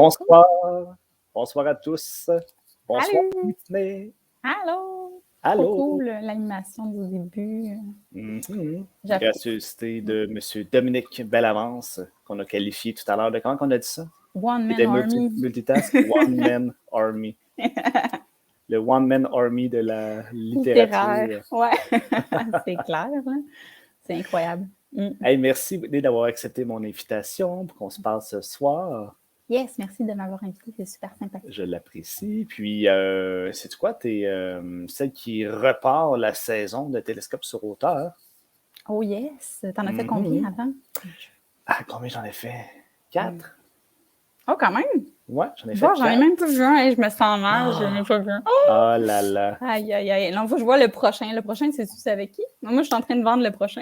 Bonsoir. Bonsoir à tous. Bonsoir, Salut! Whitney. Allô! Trop Allô. cool, l'animation du début. Mhm. J'approuve. Gracieuseté de M. Dominique Bellavance, qu'on a qualifié tout à l'heure de comment on a dit ça? One Il Man était Army. multitask. One Man Army. Le One Man Army de la littérature. Littéraire. Ouais, c'est clair. Là. C'est incroyable. Hey, merci Whitney d'avoir accepté mon invitation pour qu'on se parle ce soir. Yes, merci de m'avoir invité. C'est super sympathique. Je l'apprécie. Puis, sais-tu quoi? Tu es celle qui repart la saison de Télescope sur hauteur. Oh yes! T'en as fait combien avant? Ah, combien j'en ai fait? 4? Oh, quand même! Ouais, j'en ai fait Bon, j'en ai 4. même pas vu un. Hey, je me sens mal, je n'ai pas vu un. Oh là là. Aïe, aïe, aïe. Non, faut que je vois le prochain. Le prochain, c'est avec qui? Moi, je suis en train de vendre le prochain.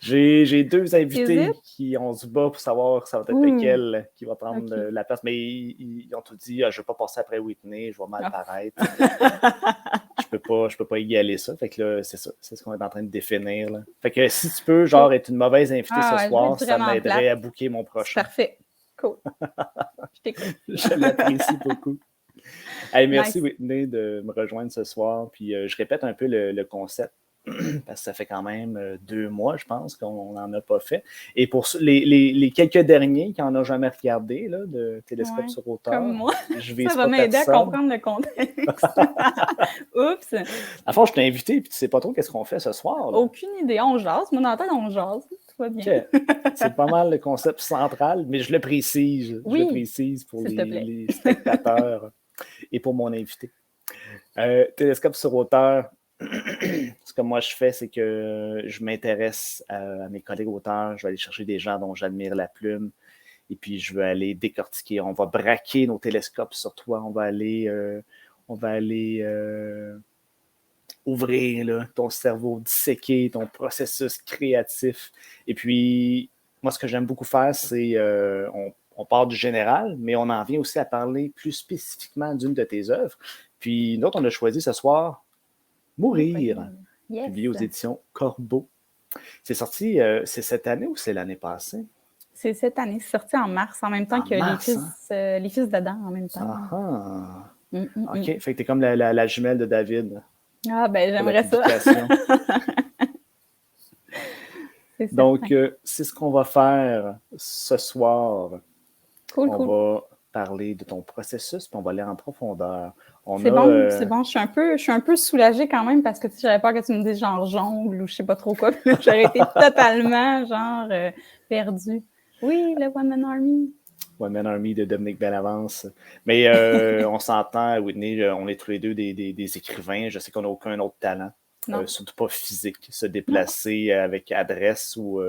J'ai 2 invités Is it? qui on se bat pour savoir ça va être lequel qui va prendre la place. Mais ils ont tout dit, je ne vais pas passer après Whitney, je vais mal paraître. Je peux pas égaler ça. Fait que là, c'est ça. C'est ce qu'on est en train de définir. Là. Fait que si tu peux, genre, être une mauvaise invitée ce soir, ça m'aiderait à booker mon prochain. Parfait. Cool. Je t'écoute. Je l'apprécie beaucoup. Hey, merci Whitney de me rejoindre ce soir. Puis je répète un peu le concept. Parce que ça fait quand même 2 mois, je pense, qu'on n'en a pas fait. Et pour les quelques derniers qui n'en ont jamais regardé, là, de Télescope sur hauteur, comme moi. Je vais ça va m'aider à comprendre le contexte. Oups! À fond, je t'ai invité, puis tu sais pas trop qu'est-ce qu'on fait ce soir. Là. Aucune idée, on jase. Moi, dans la tête, on jase. Tout va bien. Okay. C'est pas mal le concept central, mais je le précise. Oui, je le précise pour les spectateurs et pour mon invité. Télescope sur hauteur, ce que moi je fais, c'est que je m'intéresse à mes collègues auteurs. Je vais aller chercher des gens dont j'admire la plume. Et puis, je vais aller décortiquer. On va braquer nos télescopes sur toi. On va aller ouvrir là, ton cerveau, disséquer ton processus créatif. Et puis, moi, ce que j'aime beaucoup faire, c'est on part du général, mais on en vient aussi à parler plus spécifiquement d'une de tes œuvres. Puis, nous autres, on a choisi ce soir Mourir, publié aux éditions Corbeau. C'est sorti, c'est cette année ou c'est l'année passée? C'est cette année, c'est sorti en mars, en même temps que les fils d'Adam, en même temps. OK, fait que t'es comme la jumelle de David. Ah, ben j'aimerais ça. Donc, c'est ce qu'on va faire ce soir. Cool. Va parler de ton processus, puis on va aller en profondeur. C'est bon. Je suis un peu soulagée quand même parce que j'avais peur que tu me dises genre jongle ou je sais pas trop quoi. J'aurais été totalement genre perdue. Oui, le One Man Army. One Man Army de Dominique Bellavance. Mais on s'entend, Whitney, on est tous les deux des écrivains. Je sais qu'on n'a aucun autre talent. Surtout pas physique. Se déplacer avec adresse ou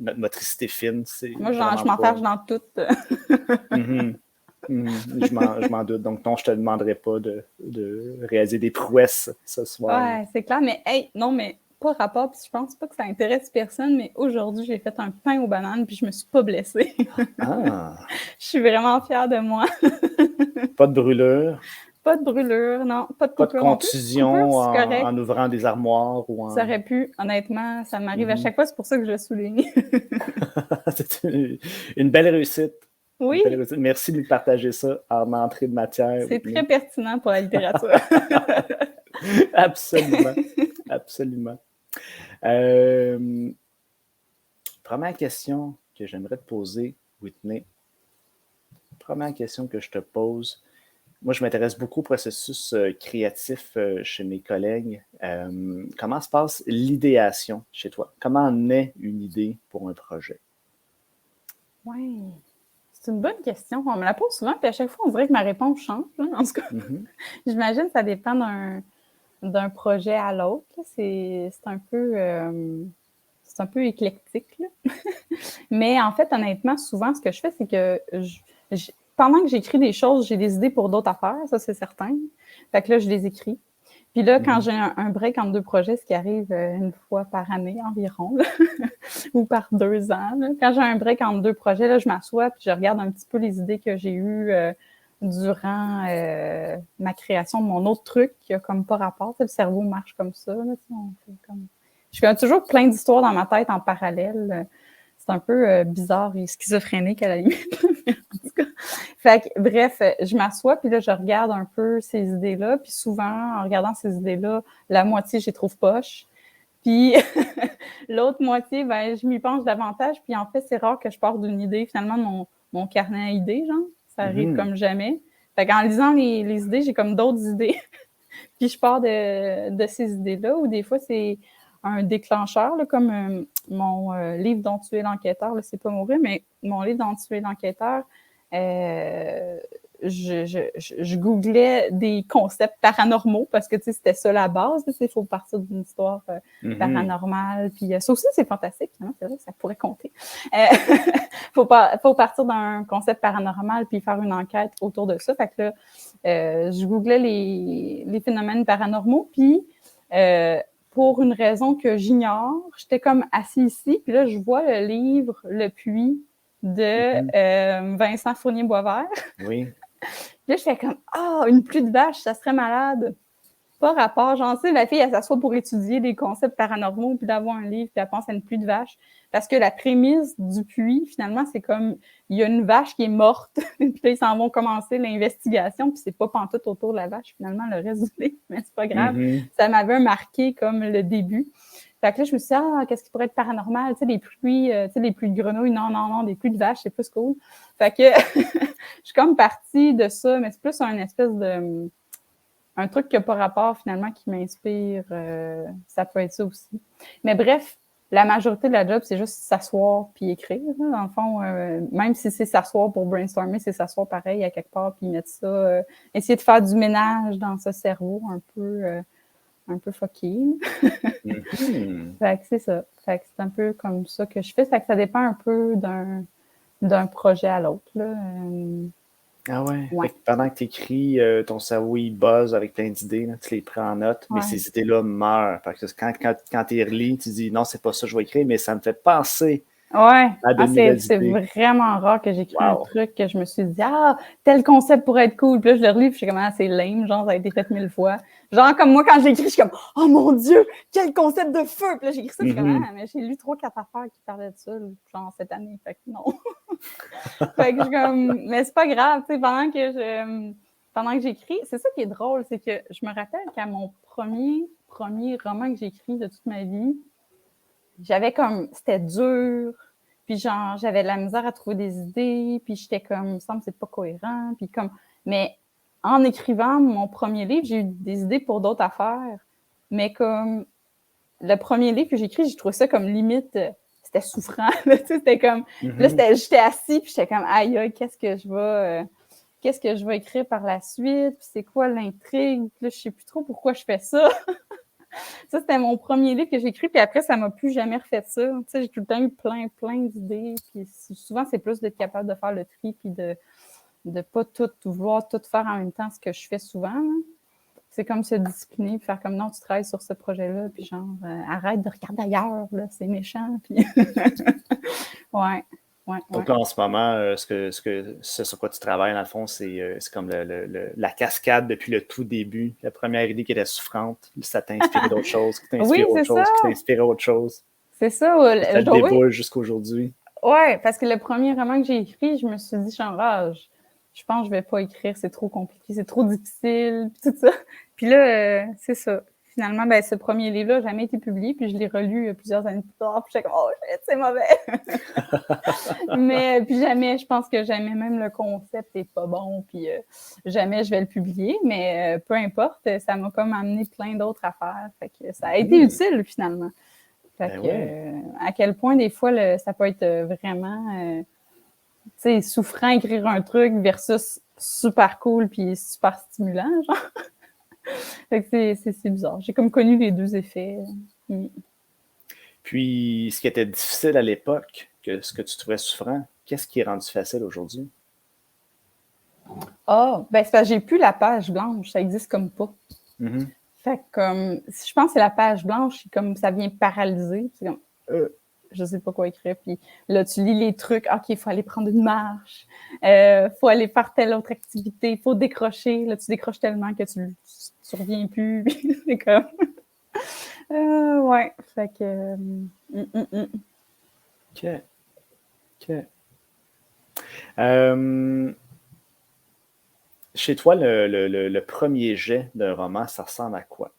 notre motricité fine. Moi, je m'enferme dans tout. Je m'en doute. Donc, non, je te demanderai pas de réaliser des prouesses ce soir. Ouais, c'est clair. Mais mais pas rapport. Puis je pense pas que ça intéresse personne. Mais aujourd'hui, j'ai fait un pain aux bananes puis je me suis pas blessée. Je suis vraiment fière de moi. Pas de brûlure. Pas de brûlure, non. Pas de contusion en ouvrant des armoires ou en... Ça aurait pu, honnêtement, ça m'arrive à chaque fois, c'est pour ça que je le souligne. C'est une belle réussite. Oui. Belle réussite. Merci de nous partager ça en entrée de matière. C'est très pertinent pour la littérature. Absolument. Absolument. Première question que j'aimerais te poser, Whitney. Première question que je te pose. Moi, je m'intéresse beaucoup au processus créatif chez mes collègues. Comment se passe l'idéation chez toi? Comment naît une idée pour un projet? Oui, c'est une bonne question. On me la pose souvent, puis à chaque fois, on dirait que ma réponse change. Hein, en tout cas, j'imagine que ça dépend d'un projet à l'autre. C'est un peu éclectique. Là. Mais en fait, honnêtement, souvent, ce que je fais, c'est que pendant que j'écris des choses, j'ai des idées pour d'autres affaires, ça c'est certain. Fait que là, je les écris. Puis là, quand j'ai un break entre 2 projets, ce qui arrive une fois par année environ, là, ou par 2 ans, là, quand j'ai un break entre 2 projets, là, je m'assois puis je regarde un petit peu les idées que j'ai eues durant ma création de mon autre truc qui a comme pas rapport. Le cerveau marche comme ça. Là, je fais toujours plein d'histoires dans ma tête en parallèle. C'est un peu bizarre et schizophrénique à la limite. Fait que, bref, je m'assois, puis là, je regarde un peu ces idées-là, puis souvent, en regardant ces idées-là, la moitié, je les trouve poches. Puis l'autre moitié, ben, je m'y penche davantage, puis en fait, c'est rare que je parte d'une idée, finalement, de mon carnet à idées, genre. Ça arrive comme jamais. Fait qu'en lisant les idées, j'ai comme d'autres idées. Puis je pars de ces idées-là, ou des fois, c'est un déclencheur, là, comme mon livre dont tu es l'enquêteur, là, c'est pas mourir, mais mon livre dont tu es l'enquêteur, je googlais des concepts paranormaux parce que, tu sais, c'était ça la base. Il faut partir d'une histoire paranormale. Puis ça aussi, c'est fantastique. Hein? C'est vrai que ça pourrait compter. Faut partir d'un concept paranormal puis faire une enquête autour de ça. Fait que là, je googlais les phénomènes paranormaux. Puis pour une raison que j'ignore, j'étais comme assis ici. Puis là, je vois le livre Le Puits de Vincent Fournier-Boisvert. Oui. Puis là, je fais comme, une pluie de vaches, ça serait malade. Pas rapport. J'en sais, la fille, elle s'assoit pour étudier des concepts paranormaux, puis d'avoir un livre, puis elle pense à une pluie de vaches. Parce que la prémisse du puits, finalement, c'est comme, il y a une vache qui est morte, puis là, ils s'en vont commencer l'investigation, puis c'est pas pantoute autour de la vache, finalement, le reste du livre, mais c'est pas grave. Ça m'avait marqué comme le début. Fait que là, je me suis dit, qu'est-ce qui pourrait être paranormal? Tu sais, les pluies de grenouilles, non, des pluies de vaches, c'est plus cool. Fait que je suis comme partie de ça, mais c'est plus un espèce de... un truc qui n'a pas rapport, finalement, qui m'inspire. Ça peut être ça aussi. Mais bref, la majorité de la job, c'est juste s'asseoir puis écrire. Là. Dans le fond, même si c'est s'asseoir pour brainstormer, c'est s'asseoir pareil à quelque part puis mettre ça... essayer de faire du ménage dans ce cerveau un peu fucké. Fait que c'est ça. Fait que c'est un peu comme ça que je fais. Fait que ça dépend un peu d'un projet à l'autre. Là. Ah ouais. Fait que pendant que tu écris, ton cerveau, il buzz avec plein d'idées. Là, tu les prends en note, mais ces idées-là meurent. Parce que quand tu les relis, tu dis non, c'est pas ça que je vais écrire, mais ça me fait penser à de nouvelles c'est idées. vraiment rare que j'écris un truc que je me suis dit, tel concept pourrait être cool. Puis là, je le relis, puis je suis comme, c'est lame, genre, ça a été fait 1000 fois. Genre, comme moi, quand j'écris, je suis comme, oh mon Dieu, quel concept de feu! Puis là, j'écris ça, puis je suis comme, mais j'ai lu 3-4 affaires qui parlaient de ça, genre, cette année. Fait que non. Fait que je suis comme, mais c'est pas grave, tu sais, pendant que j'écris, c'est ça qui est drôle, c'est que je me rappelle qu'à mon premier roman que j'ai écrit de toute ma vie, j'avais comme, c'était dur, puis genre, j'avais de la misère à trouver des idées, puis j'étais comme, il me semble que c'est pas cohérent, puis comme, mais en écrivant mon premier livre, j'ai eu des idées pour d'autres affaires, mais comme, le premier livre que j'ai écrit, j'ai trouvé ça comme limite, c'était souffrant, là, tu sais, c'était comme, là, j'étais assis, puis j'étais comme, aïe, qu'est-ce que je vais écrire par la suite, puis c'est quoi l'intrigue, puis là, je sais plus trop pourquoi je fais ça. Ça, c'était mon premier livre que j'ai écrit, puis après, ça m'a plus jamais refait ça. Tu sais, j'ai tout le temps eu plein d'idées, puis souvent, c'est plus d'être capable de faire le tri, puis de pas vouloir tout faire en même temps, ce que je fais souvent. Hein. C'est comme se discipliner, puis faire comme non, tu travailles sur ce projet-là, puis genre, arrête de regarder ailleurs, là, c'est méchant, puis... ouais. Donc là, en ce moment, ce sur quoi tu travailles, dans le fond, c'est comme la cascade depuis le tout début. La première idée qui était souffrante, ça t'a inspiré d'autres choses, qui t'inspire autre chose, qui t'inspire autre chose. C'est ça. Ça te déboule jusqu'à aujourd'hui. Ouais, parce que le premier roman que j'ai écrit, je me suis dit, genre, je pense que je vais pas écrire, c'est trop compliqué, c'est trop difficile, puis tout ça. Puis là, c'est ça. Finalement, ce premier livre-là n'a jamais été publié, puis je l'ai relu plusieurs années plus tard, puis j'étais comme, oh, c'est mauvais! Mais puis jamais, je pense que jamais même le concept est pas bon, puis jamais je vais le publier, mais peu importe, ça m'a comme amené plein d'autres affaires, fait que ça a été utile, finalement. Fait que, à quel point, des fois, ça peut être vraiment souffrant écrire un truc versus super cool puis super stimulant, genre. Fait que c'est bizarre. J'ai comme connu les deux effets. Puis, ce qui était difficile à l'époque, ce que tu trouvais souffrant, qu'est-ce qui est rendu facile aujourd'hui? C'est parce que j'ai plus la page blanche. Ça existe comme pas. Fait que comme, je pense que c'est la page blanche, comme ça vient paralyser. C'est comme, je sais pas quoi écrire. Puis là, tu lis les trucs. OK, il faut aller prendre une marche. Faut aller faire telle autre activité. Il faut décrocher. Là, tu décroches tellement que tu reviens plus. C'est comme... ouais. Fait que... OK. Chez toi, le premier jet d'un roman, ça ressemble à quoi?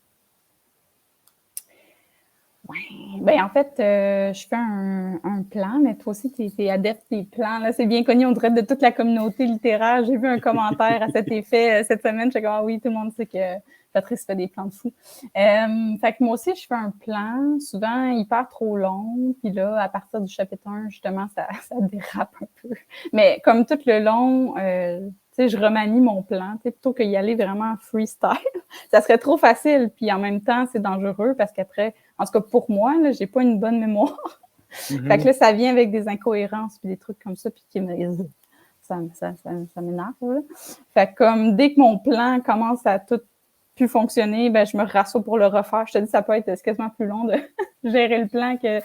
Oui, ben en fait, je fais un plan, mais toi aussi, tu es adepte des plans. Là, c'est bien connu, on dirait, de toute la communauté littéraire. J'ai vu un commentaire à cet effet cette semaine. Je suis comme, ah oui, tout le monde sait que Patrice fait des plans de fou. Fait que moi aussi, je fais un plan, souvent hyper trop long. Puis là, à partir du chapitre 1, justement, ça dérape un peu. Mais comme tout le long, tu sais, je remanie mon plan, tu sais, plutôt qu'y aller vraiment freestyle. Ça serait trop facile, puis en même temps, c'est dangereux parce qu'après, en tout cas pour moi, là, j'ai pas une bonne mémoire. Fait que là, ça vient avec des incohérences puis des trucs comme ça, puis qui me ça m'énerve. Là. Fait que comme dès que mon plan commence à tout plus fonctionner, ben je me rassois pour le refaire. Je te dis, ça peut être quasiment plus long de gérer le plan que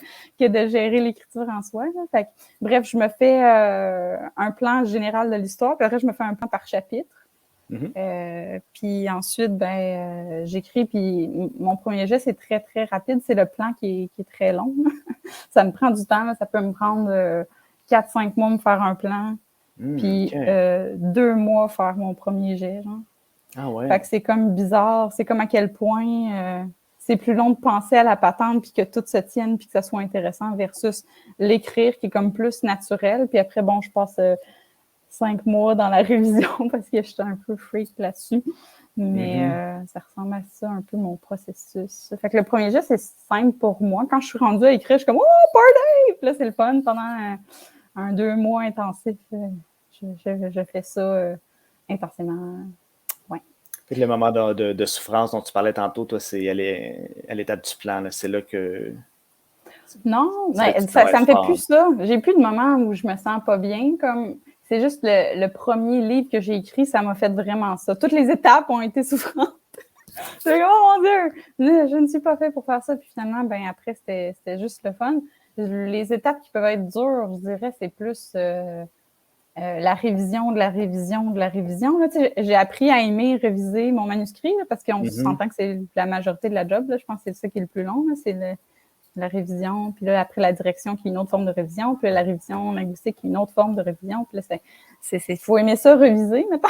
de gérer l'écriture en soi. Là. Fait que, bref, je me fais un plan général de l'histoire, puis après, je me fais un plan par chapitre. Puis ensuite, j'écris, puis mon premier jet, c'est très, très rapide. C'est le plan qui est très long. Ça me prend du temps. Là. Ça peut me prendre 4-5 mois me faire un plan. Puis 2 mois faire mon premier jet. Genre. Ah ouais. Fait que c'est comme bizarre. C'est comme à quel point c'est plus long de penser à la patente puis que tout se tienne puis que ça soit intéressant versus l'écrire qui est comme plus naturel. Puis après, bon, je passe 5 mois dans la révision parce que j'étais un peu freak là-dessus. Mais ça ressemble à ça un peu mon processus. Fait que le premier jet, c'est simple pour moi. Quand je suis rendue à écrire, je suis comme « Oh, party! » Puis là, c'est le fun. Pendant un 2 mois intensif, je fais ça intensément. Ouais. Fait que le moment de souffrance dont tu parlais tantôt, toi, c'est à l'étape du plan. Là. C'est là que... Non, ça me fait plus ça. J'ai plus de moments où je me sens pas bien. Comme c'est juste le premier livre que j'ai écrit, ça m'a fait vraiment ça. Toutes les étapes ont été souffrantes. C'est comme, oh mon Dieu, je ne suis pas fait pour faire ça. Puis finalement, ben après, c'était juste le fun. Les étapes qui peuvent être dures, je dirais, c'est plus la révision de la révision de la révision. Là, j'ai appris à aimer réviser mon manuscrit là, parce qu'on s'entend que c'est la majorité de la job. Là. Je pense que c'est ça qui est le plus long. Là, c'est la révision, puis là, après la direction, qui est une autre forme de révision, puis là, la révision linguistique, qui est une autre forme de révision, puis là, faut aimer ça réviser, mettons.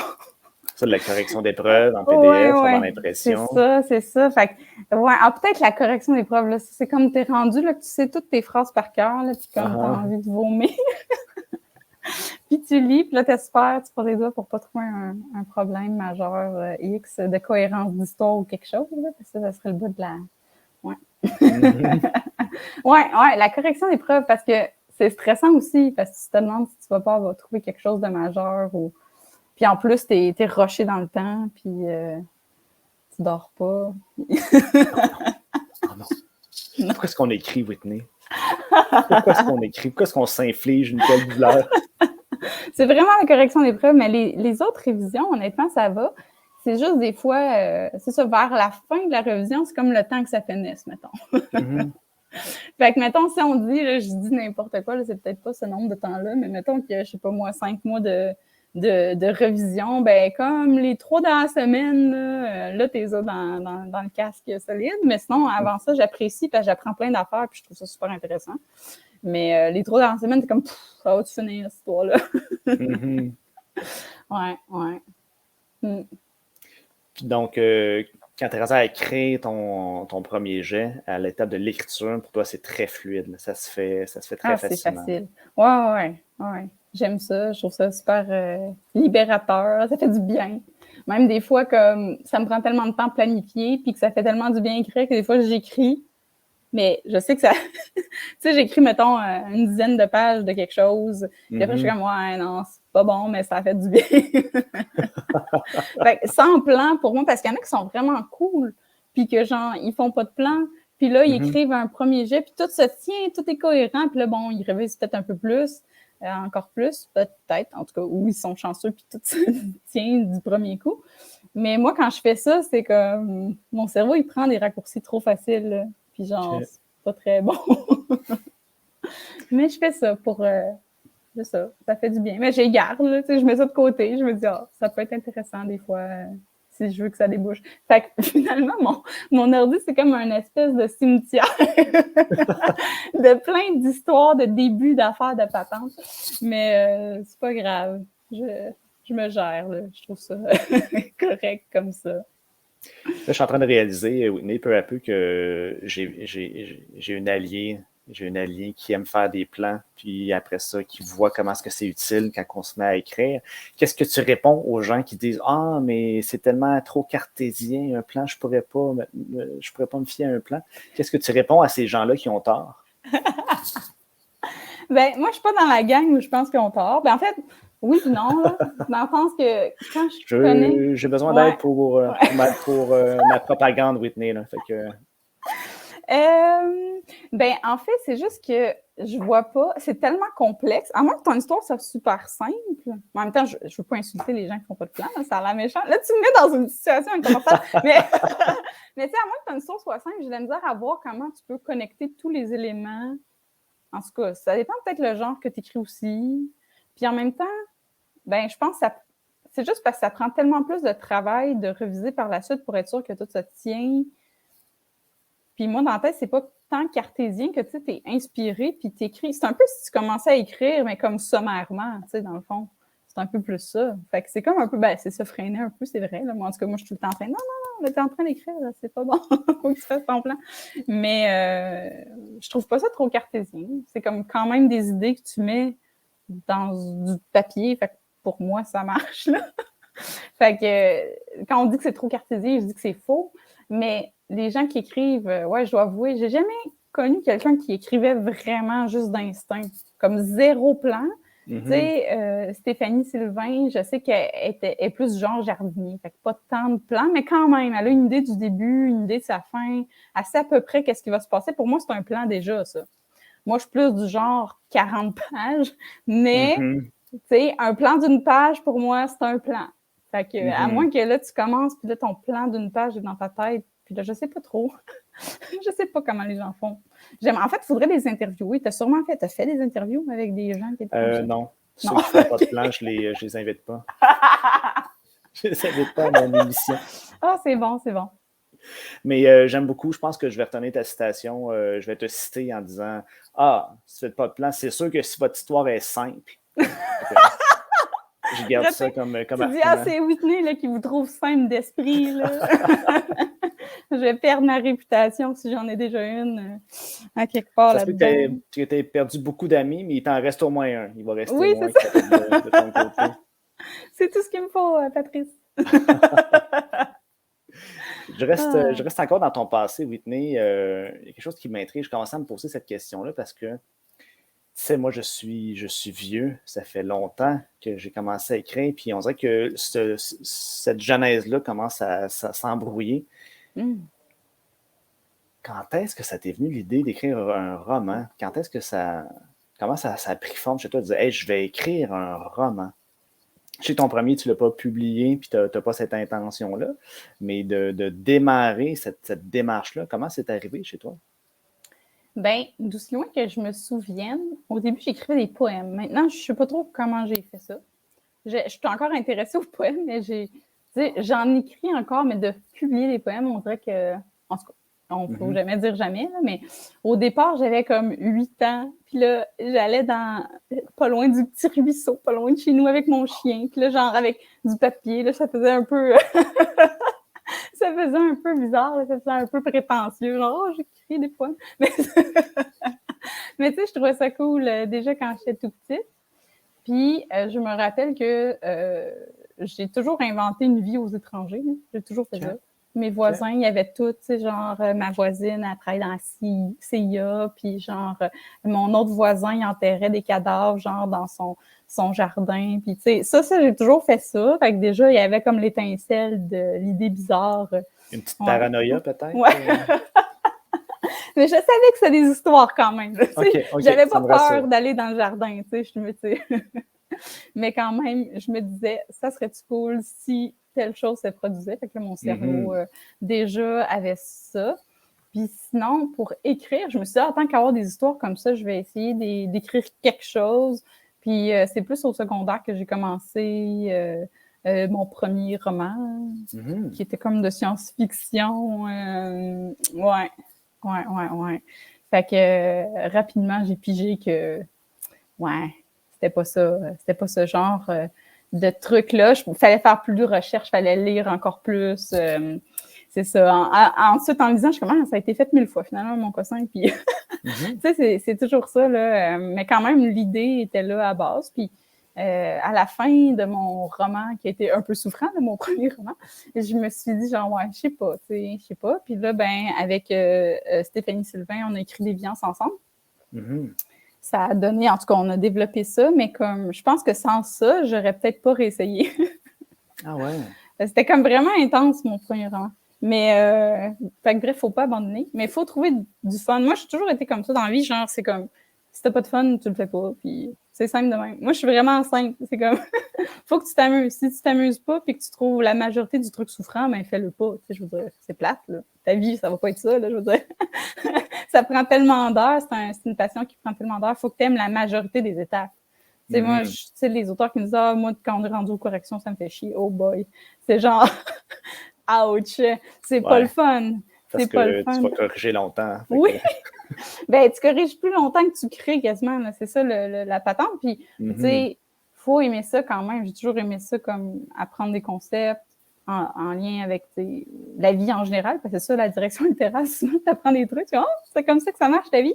Ça, de la correction d'épreuves en PDF, avoir l'impression. C'est ça. Fait que, peut-être la correction d'épreuves, là, c'est comme t'es rendu, là, que tu sais toutes tes phrases par cœur, là, puis comme t'as envie de vomir. Puis tu lis, puis là, t'espères, tu prends les doigts pour pas trouver un problème majeur X de cohérence d'histoire ou quelque chose, là, parce que ça serait le bout de la... Ouais. Ouais, la correction d'épreuves, parce que c'est stressant aussi, parce que tu te demandes si tu vas pas trouver quelque chose de majeur. Ou... Puis en plus, t'es rushé dans le temps, puis tu dors pas. Oh non. Pourquoi est-ce qu'on écrit, Whitney? Pourquoi est-ce qu'on écrit? Pourquoi est-ce qu'on s'inflige une telle douleur? C'est vraiment la correction d'épreuves, mais les autres révisions, honnêtement, ça va. C'est juste des fois, c'est ça, vers la fin de la révision, c'est comme le temps que ça finisse, mettons. Fait que, mettons, si on dit, là, je dis n'importe quoi, là, c'est peut-être pas ce nombre de temps-là, mais mettons que, je sais pas moi, 5 mois de révision, ben comme les 3 dernières semaines, là t'es dans le casque solide, mais sinon, avant ça, j'apprécie parce que j'apprends plein d'affaires puis je trouve ça super intéressant. Mais les 3 dernières semaines, c'est comme, ça va-tu finir, cette histoire-là? Ouais. Donc, quand tu es à écrire ton premier jet, à l'étape de l'écriture, pour toi, c'est très fluide. Là. Ça se fait très facilement. C'est facile. Ouais. J'aime ça. Je trouve ça super libérateur. Ça fait du bien. Même des fois, comme ça me prend tellement de temps de planifier, puis que ça fait tellement du bien écrire que des fois, j'écris. Mais je sais que ça... tu sais, j'écris, mettons, une dizaine de pages de quelque chose. Puis après, je suis comme, ouais, non, c'est pas bon, mais ça fait du bien. Fait que sans plan, pour moi, parce qu'il y en a qui sont vraiment cool, puis que, genre, ils font pas de plan. Puis là, ils écrivent un premier jet, puis tout se tient, tout est cohérent. Puis là, bon, ils révisent peut-être un peu plus, encore plus, peut-être, en tout cas, ou ils sont chanceux, puis tout se tient du premier coup. Mais moi, quand je fais ça, c'est comme mon cerveau, il prend des raccourcis trop faciles, là. Puis genre, c'est pas très bon. Mais je fais ça pour... c'est ça fait du bien. Mais j'ai garde, là, tu sais, je mets ça de côté. Je me dis, ça peut être intéressant des fois si je veux que ça débouche. Fait que finalement, mon ordi, c'est comme un espèce de cimetière de plein d'histoires, de débuts d'affaires, de patentes. Mais c'est pas grave. je me gère, là. Je trouve ça correct comme ça. Là, je suis en train de réaliser, Whitney, peu à peu, que j'ai une alliée. J'ai une alliée qui aime faire des plans, puis après ça, qui voit comment est-ce que c'est utile quand on se met à écrire. Qu'est-ce que tu réponds aux gens qui disent « Ah, mais c'est tellement trop cartésien, un plan, je pourrais pas me fier à un plan. » Qu'est-ce que tu réponds à ces gens-là qui ont tort? Ben, moi, je suis pas dans la gang où je pense qu'ils ont tort. Ben, en fait, oui et non, là. Dans le sens que quand je connais... J'ai besoin Ouais. d'aide pour ma propagande, Whitney. Là. Fait que... ben, en fait, c'est juste que je vois pas. C'est tellement complexe. À moins que ton histoire soit super simple. En même temps, je veux pas insulter les gens qui font pas de plan. Là, ça a l'air méchant. Là, tu me mets dans une situation inconfortable. mais mais tu sais, à moins que ton histoire soit simple, j'ai de la misère à voir comment tu peux connecter tous les éléments. En tout cas, ça dépend peut-être le genre que tu écris aussi. Puis en même temps, ben, je pense que c'est juste parce que ça prend tellement plus de travail de reviser par la suite pour être sûr que tout se tient. Puis moi, dans la tête, c'est pas tant cartésien que tu sais, t'es inspiré puis t'écris. C'est un peu si tu commençais à écrire, mais comme sommairement, tu sais, dans le fond. C'est un peu plus ça. Fait que c'est comme un peu, ben, c'est se freiner un peu, c'est vrai. Là. Moi, en tout cas, moi, je suis tout le temps en train, non, t'es en train d'écrire, là, c'est pas bon. Faut que tu fasses ton plan. Mais je trouve pas ça trop cartésien. C'est comme quand même des idées que tu mets dans du papier. Fait que pour moi, ça marche, là. Fait que quand on dit que c'est trop cartésien, je dis que c'est faux. Mais les gens qui écrivent, ouais, je dois avouer, j'ai jamais connu quelqu'un qui écrivait vraiment juste d'instinct, comme zéro plan. Tu sais, Stéphanie Sylvain, je sais qu'elle est plus genre jardinier, fait que pas tant de plans, mais quand même, elle a une idée du début, une idée de sa fin, elle sait à peu près qu'est-ce qui va se passer. Pour moi, c'est un plan déjà, ça. Moi, je suis plus du genre 40 pages, mais tu sais, un plan d'une page, pour moi, c'est un plan. Fait que, à moins que là, tu commences, puis là, ton plan d'une page est dans ta tête, puis là, je sais pas trop. Je sais pas comment les gens font. En fait, il faudrait les interviewer. T'as fait des interviews avec des gens qui étaient non. Ceux qui font pas de plan, je les invite pas. Je les invite pas à mon émission. Ah, c'est bon, c'est bon. Mais j'aime beaucoup. Je pense que je vais retenir ta citation. Je vais te citer en disant « Ah, si tu fais pas de plan, c'est sûr que si votre histoire est simple. » Je garde ça comme tu dis, ah, c'est Whitney là, qui vous trouve simple d'esprit. Là. Je vais perdre ma réputation si j'en ai déjà une à quelque part là-dedans. Tu as perdu beaucoup d'amis, mais il t'en reste au moins un. Il va rester oui, moins de ton côté. C'est tout ce qu'il me faut, Patrice. Je reste encore dans ton passé, Whitney. Il y a quelque chose qui m'intrigue. Je commençais à me poser cette question-là parce que tu sais, moi, je suis vieux. Ça fait longtemps que j'ai commencé à écrire. Puis on dirait que cette genèse-là commence à s'embrouiller. Quand est-ce que ça t'est venu l'idée d'écrire un roman? Comment ça a pris forme chez toi de dire « Hey, je vais écrire un roman ». Chez ton premier, tu ne l'as pas publié, puis tu n'as pas cette intention-là. Mais de démarrer cette démarche-là, comment c'est arrivé chez toi? Bien, d'aussi loin que je me souvienne, au début, j'écrivais des poèmes. Maintenant, je ne sais pas trop comment j'ai fait ça. Je suis encore intéressée aux poèmes, mais j'en écris encore, mais de publier des poèmes, on dirait que, en tout cas, on ne faut jamais dire jamais, là, mais au départ, j'avais comme 8 ans, puis là, j'allais pas loin du petit ruisseau, pas loin de chez nous avec mon chien, puis là, genre avec du papier, là, ça faisait un peu... ça faisait un peu bizarre, là, ça faisait un peu prétentieux, genre, oh, j'écris des poèmes. Mais tu sais, je trouvais ça cool déjà quand j'étais tout petite. Puis, je me rappelle que j'ai toujours inventé une vie aux étrangers. Hein. J'ai toujours fait ça. Mes voisins, il y avait tout, tu sais, genre, ma voisine, elle travaillait dans la CIA, puis genre, mon autre voisin, il enterrait des cadavres, genre, dans son jardin. Puis, tu sais, ça, j'ai toujours fait ça. Fait que déjà, il y avait comme l'étincelle de l'idée bizarre. Une petite paranoïa, peut-être? Ouais. Mais je savais que c'était des histoires quand même. Okay, j'avais pas peur d'aller dans le jardin, tu sais. Mais quand même, je me disais, ça serait-tu cool si telle chose se produisait? Fait que là, mon cerveau, déjà, avait ça. Puis sinon, pour écrire, je me suis dit, en tant qu'avoir des histoires comme ça, je vais essayer d'écrire quelque chose. Puis c'est plus au secondaire que j'ai commencé mon premier roman, qui était comme de science-fiction. Ouais. Fait que rapidement, j'ai pigé que, ouais, c'était pas ça genre. de trucs-là. Il fallait faire plus de recherches, il fallait lire encore plus. C'est ça. Ensuite, en lisant, je suis comme, ça a été fait 1000 fois, finalement, mon cossin. Puis, tu sais, c'est toujours ça, là. Mais quand même, l'idée était là à base. Puis, à la fin de mon roman, qui a été un peu souffrant, de mon premier roman, je me suis dit, genre, ouais, je sais pas, tu sais, je sais pas. Puis là, ben, avec Stéphanie Sylvain, on a écrit Déviance ensemble. Ça a donné, en tout cas, on a développé ça, mais comme, je pense que sans ça, j'aurais peut-être pas réessayé. Ah ouais? C'était comme vraiment intense, mon premier roman. Mais, fait que bref, faut pas abandonner. Mais il faut trouver du fun. Moi, j'ai toujours été comme ça dans la vie. Genre, c'est comme, si t'as pas de fun, tu le fais pas. Puis c'est simple de même. Moi, je suis vraiment simple. C'est comme, faut que tu t'amuses. Si tu t'amuses pas puis que tu trouves la majorité du truc souffrant, ben fais-le pas. Tu sais, je veux dire, c'est plate, là. Ta vie, ça va pas être ça, là, je veux dire. Ça prend tellement d'heures. C'est une passion qui prend tellement d'heures. Faut que tu aimes la majorité des étapes. Tu sais, moi, tu sais, les auteurs qui me disent, moi, quand on est rendu aux corrections, ça me fait chier. Oh boy. C'est genre, ouch, c'est pas le fun. Parce que tu vas corriger longtemps. Oui. Ben, tu corriges plus longtemps que tu crées quasiment. Là. C'est ça la patente. Puis, tu sais, faut aimer ça quand même. J'ai toujours aimé ça comme apprendre des concepts en lien avec la vie en général. Parce que c'est ça, la direction littéraire, souvent, tu apprends des trucs. C'est comme ça que ça marche, ta vie.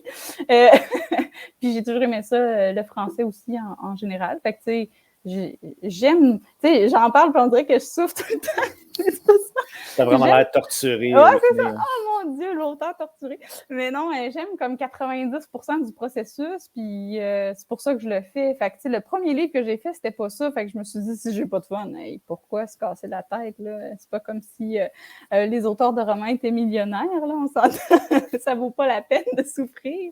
Puis, j'ai toujours aimé ça, le français aussi en général. Fait que, tu sais, j'aime, tu sais, j'en parle, puis on dirait que je souffre tout le temps. C'est pas ça. T'as vraiment l'air torturé. Ouais, c'est ça. Oh mon Dieu, l'auteur torturé. Mais non, j'aime comme 90% du processus, puis c'est pour ça que je le fais. Fait que, tu sais, le premier livre que j'ai fait, c'était pas ça. Fait que je me suis dit, si j'ai pas de fun, pourquoi se casser la tête, là? C'est pas comme si les auteurs de romans étaient millionnaires, là, on s'entend. Ça vaut pas la peine de souffrir.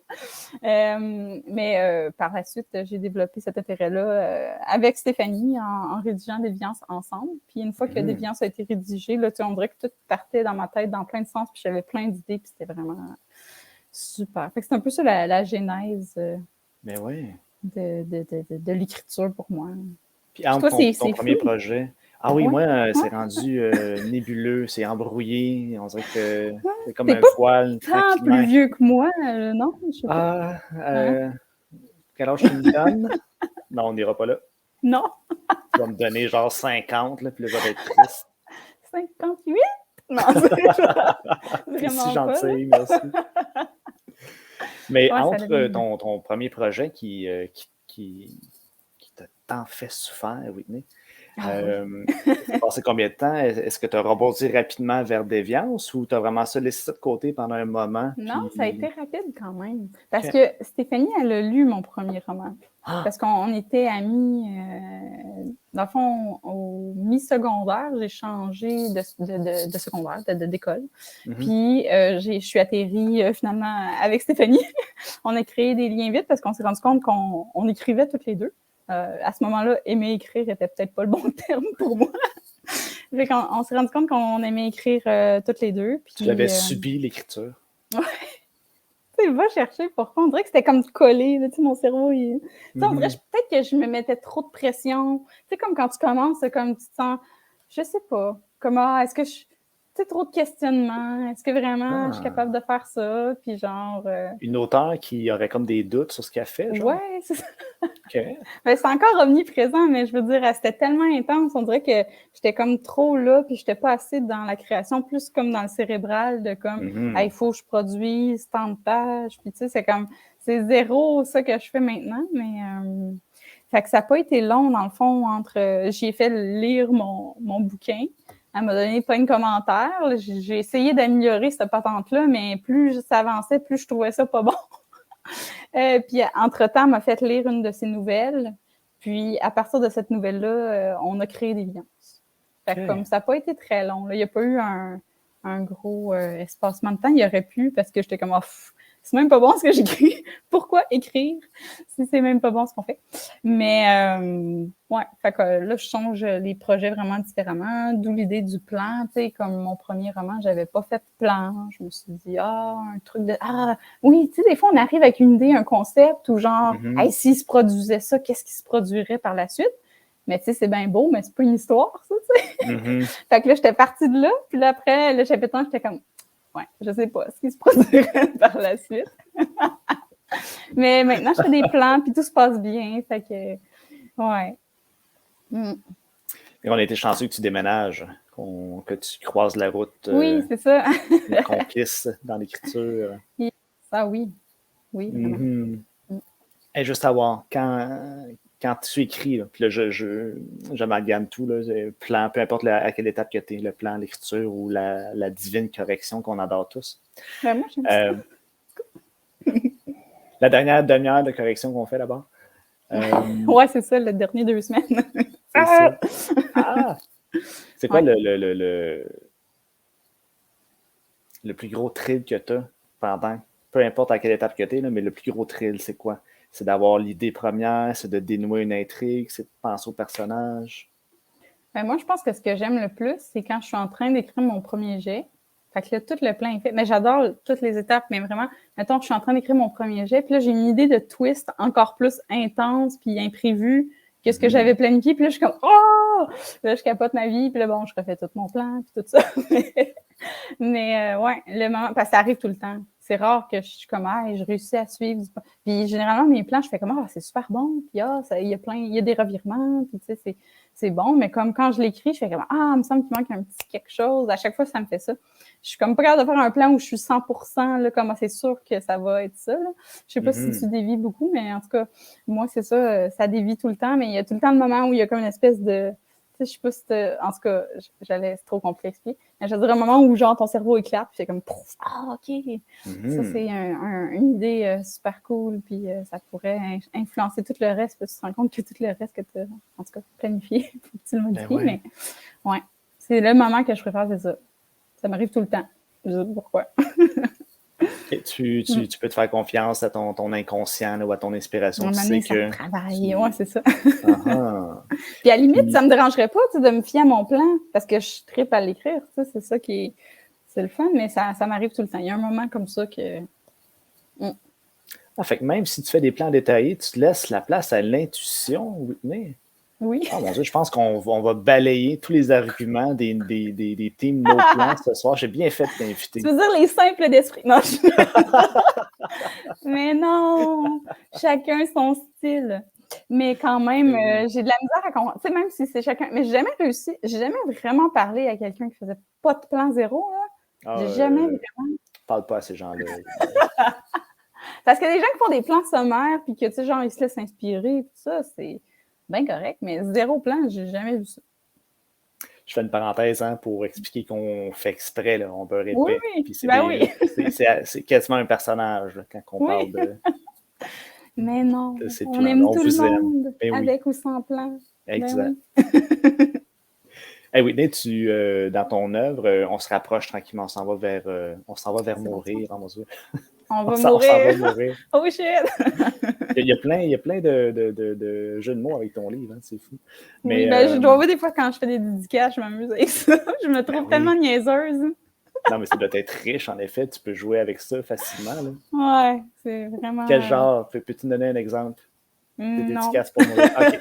Mais par la suite, j'ai développé cet intérêt-là avec Stéphanie en rédigeant Déviance ensemble. Puis une fois que Déviance a été rédigée, là, tu sais, on dirait que tout partait dans ma tête dans plein de sens, puis j'avais plein d'idées, puis c'était vraiment super. Fait que c'est un peu ça la genèse Mais oui. de l'écriture pour moi. Puis entre ton premier projet... Ah oui, moi, c'est rendu nébuleux, c'est embrouillé, on dirait que c'est comme un voile. C'est plus vieux que moi, non? Je sais pas. Quel âge tu me donnes? Non, on n'ira pas là. Non. Tu vas me donner genre 50, là, puis là, je vais être triste. 58? Non, c'est vraiment si gentil, merci. Mais entre ton premier projet qui t'a tant fait souffrir, Whitney, t'as passé combien de temps? Est-ce que tu as rebondi rapidement vers Déviance ou tu as vraiment ça laissé ça de côté pendant un moment? Non, ça a été rapide quand même. Parce que Stéphanie, elle a lu mon premier roman. Parce qu'on était amis, dans le fond, au mi-secondaire, j'ai changé de secondaire, d'école. Puis, je suis atterrie finalement avec Stéphanie. On a créé des liens vite parce qu'on s'est rendu compte qu'on écrivait toutes les deux. À ce moment-là, aimer écrire était peut-être pas le bon terme pour moi. Fait qu'on s'est rendu compte qu'on aimait écrire toutes les deux. Puis, tu l'avais subi, l'écriture. Ouais. Tu sais, va chercher pourquoi. On dirait que c'était comme collé. Là, tu sais, mon cerveau, il... on dirait peut-être que je me mettais trop de pression. Tu sais, comme quand tu commences, comme tu te sens... Je sais pas. Comment est-ce que je... Tu sais, trop de questionnements. Est-ce que vraiment je suis capable de faire ça? Puis genre... Une auteure qui aurait comme des doutes sur ce qu'elle fait, genre? Ouais, c'est ça. Okay. Ben, c'est encore omniprésent, mais je veux dire, c'était tellement intense. On dirait que j'étais comme trop là, puis j'étais pas assez dans la création, plus comme dans le cérébral, de comme, il faut que je produise tant de pages. Puis tu sais, c'est zéro ça que je fais maintenant, mais... Fait que ça n'a pas été long, dans le fond, entre... J'ai fait lire mon bouquin. Elle m'a donné plein de commentaires. J'ai essayé d'améliorer cette patente-là, mais plus ça avançait, plus je trouvais ça pas bon. Puis, entre-temps, elle m'a fait lire une de ses nouvelles. Puis, à partir de cette nouvelle-là, on a créé Déviance. Fait que comme ça n'a pas été très long. Là. Il n'y a pas eu un gros espacement de temps. Il y aurait pu, parce que j'étais comme... c'est même pas bon ce que j'écris. Pourquoi écrire si c'est même pas bon ce qu'on fait? Mais, ouais, fait que là, je change les projets vraiment différemment, d'où l'idée du plan. Tu sais, comme mon premier roman, j'avais pas fait de plan. Je me suis dit, un truc de... oui, tu sais, des fois, on arrive avec une idée, un concept, ou genre, s'il se produisait ça, qu'est-ce qui se produirait par la suite? Mais tu sais, c'est bien beau, mais c'est pas une histoire, ça, tu sais. Fait que là, j'étais partie de là, puis là, après, le chapitre 1, j'étais comme... Ouais, je sais pas ce qui se produirait par la suite. Mais maintenant, je fais des plans, puis tout se passe bien. Fait que, ouais. Et on a été chanceux que tu déménages, que tu croises la route. Oui, c'est ça. Une complice dans l'écriture. Ça, oui. Oui, vraiment. Mm-hmm. Et juste savoir, quand tu écris, là, puis là, j'amalgame tout, là, plan, peu importe à quelle étape que tu es, le plan, l'écriture ou la divine correction qu'on adore tous. Ben, moi, j'aime ça. La dernière demi-heure de correction qu'on fait là-bas. Ouais, c'est ça, les dernières 2 semaines. C'est ça. Ah! C'est quoi le plus gros thrill que tu as pendant, peu importe à quelle étape que tu es, là, mais le plus gros thrill, c'est quoi? C'est d'avoir l'idée première, c'est de dénouer une intrigue, c'est de penser au personnage. Ben, moi, je pense que ce que j'aime le plus, c'est quand je suis en train d'écrire mon premier jet. Fait que là, tout le plan est fait. Mais j'adore toutes les étapes, mais vraiment, mettons que je suis en train d'écrire mon premier jet, puis là, j'ai une idée de twist encore plus intense puis imprévue que ce que j'avais planifié. Puis là, je suis comme « Oh! » Là, je capote ma vie, puis là, bon, je refais tout mon plan, puis tout ça. Mais ouais, le moment, parce que ça arrive tout le temps. C'est rare que je suis comme « Ah, je réussis à suivre. » Puis généralement, mes plans, je fais comme « Ah, c'est super bon. » Puis il y a des revirements, puis tu sais, c'est bon. Mais comme quand je l'écris, je fais comme « Ah, il me semble qu'il manque un petit quelque chose. » À chaque fois, ça me fait ça. Je suis comme pas capable de faire un plan où je suis 100%, là, comme c'est sûr que ça va être ça. Là. Je sais pas si tu dévies beaucoup, mais en tout cas, moi, c'est ça, ça dévie tout le temps. Mais il y a tout le temps le moment où il y a comme une espèce de... Tu sais, je sais pas si en tout cas, c'est trop compliqué à expliquer. Mais je veux dire, un moment où, genre, ton cerveau éclate, puis c'est comme, pouf, ah, OK. Ça, c'est une idée super cool, puis ça pourrait influencer tout le reste, puis tu te rends compte que tout le reste que tu as, en tout cas, planifié, faut que tu le modifies, mais ouais. C'est le moment que je préfère, c'est ça. Ça m'arrive tout le temps. Je sais pas pourquoi. Et tu peux te faire confiance à ton inconscient là, ou à ton inspiration. Tu sais que... travaille. Ouais, c'est ça. Puis à la limite, ça me dérangerait pas de me fier à mon plan parce que je trippe à l'écrire. C'est ça qui est... C'est le fun, mais ça m'arrive tout le temps. Il y a un moment comme ça que... Fait que même si tu fais des plans détaillés, tu te laisses la place à l'intuition, Whitney. Oui. Oh mon Dieu, je pense qu'on va balayer tous les arguments des teams No Plans ce soir. J'ai bien fait de t'inviter. Tu veux dire les simples d'esprit? Non, mais non! Chacun son style. Mais quand même, j'ai de la misère à comprendre. Tu sais, même si c'est chacun... Mais j'ai jamais réussi, j'ai jamais vraiment parlé à quelqu'un qui faisait pas de plan zéro, là. J'ai jamais vraiment... Parle pas à ces gens-là. Parce que les gens qui font des plans sommaires, puis que, tu sais, genre, ils se laissent inspirer, tout ça, c'est bien correct, mais zéro plan, j'ai jamais vu ça. Je fais une parenthèse pour expliquer qu'on fait exprès, là, on peut répéter. Oui, puis c'est quasiment un personnage là, quand on parle de... Mais non, on aime tout le monde, avec ou sans plan. Exact. Hey Whitney, dans ton œuvre, on se rapproche tranquillement, on s'en va vers mourir, oh mon Dieu. On va mourir. Oh shit! il y a plein de jeux de mots avec ton livre, hein, c'est fou. Mais, oui, je dois voir des fois quand je fais des dédicaces, je m'amuse avec ça. Je me trouve tellement niaiseuse. Non, mais ça doit être riche, en effet. Tu peux jouer avec ça facilement. Là. Ouais, c'est vraiment... Quel genre? Peux-tu me donner un exemple? Des dédicaces pour moi? OK.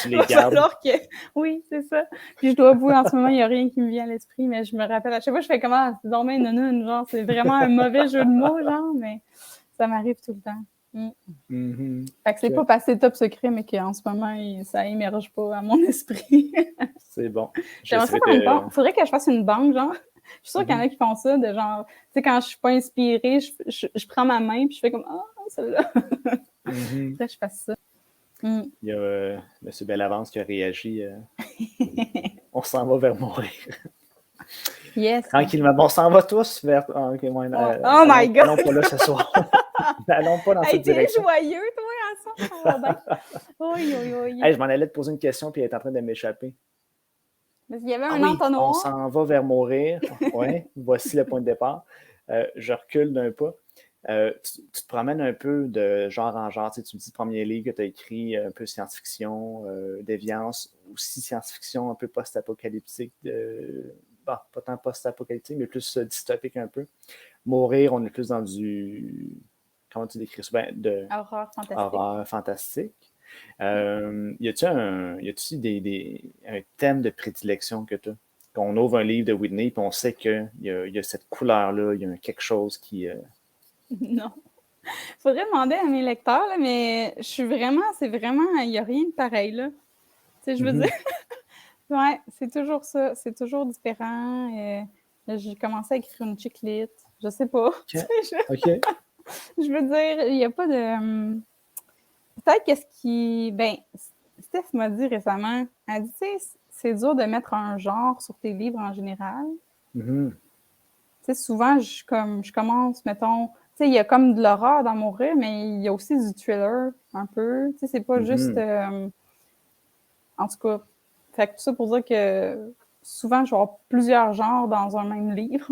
Tu les gardes. Oui, c'est ça. Puis je dois avouer, en ce moment, il n'y a rien qui me vient à l'esprit, mais je me rappelle, à chaque fois, je fais comment? C'est dormir nounoun, genre, c'est vraiment un mauvais jeu de mots, genre, mais ça m'arrive tout le temps. Fait que c'est pas passé top secret, mais qu'en ce moment, ça émerge pas à mon esprit. C'est bon. J'aimerais ça faire une banque. Faudrait que je fasse une banque, genre. Je suis sûre qu'il y en a qui font ça, de genre, tu sais, quand je suis pas inspirée, je prends ma main puis je fais comme, celle-là. Faudrait que je fasse ça. Il y a M. Bellavance qui a réagi. On s'en va vers mourir. Yes. Tranquillement. Bon, on s'en va tous vers... oh my God! Allons pas là ce soir. Allons pas dans cette direction. T'es joyeux, toi, ensemble. Hey, je m'en allais te poser une question puis elle est en train de m'échapper. Parce qu'il y avait un entonnoir. On s'en va vers mourir. Oui, voici le point de départ. Je recule d'un pas. Tu te promènes un peu de genre en genre. Tu me dis le premier livre que tu as écrit, un peu science-fiction, déviance, aussi science-fiction un peu post-apocalyptique. Pas tant post-apocalyptique, mais plus dystopique un peu. Mourir, on est plus dans du... Comment tu décris ça? De horreur fantastique. Y a-t-il un thème de prédilection que tu as? Qu'on ouvre un livre de Whitney et on sait qu'il y a cette couleur-là, il y a quelque chose qui... Non. Il faudrait demander à mes lecteurs, là, mais c'est vraiment, il n'y a rien de pareil, là. sais, je veux dire, ouais, c'est toujours ça, c'est toujours différent. J'ai commencé à écrire une chiclette, je sais pas. OK. OK. Je veux dire, il n'y a pas de... peut-être qu'est-ce qui... Ben, Steph m'a dit récemment, elle dit, tu sais, c'est dur de mettre un genre sur tes livres en général. Mm-hmm. Tu sais, souvent, je commence, mettons... Tu sais, il y a comme de l'horreur dans mon rire, mais il y a aussi du thriller, un peu. Tu sais, c'est pas juste... en tout cas, fait que tout ça pour dire que souvent, je vais avoir plusieurs genres dans un même livre.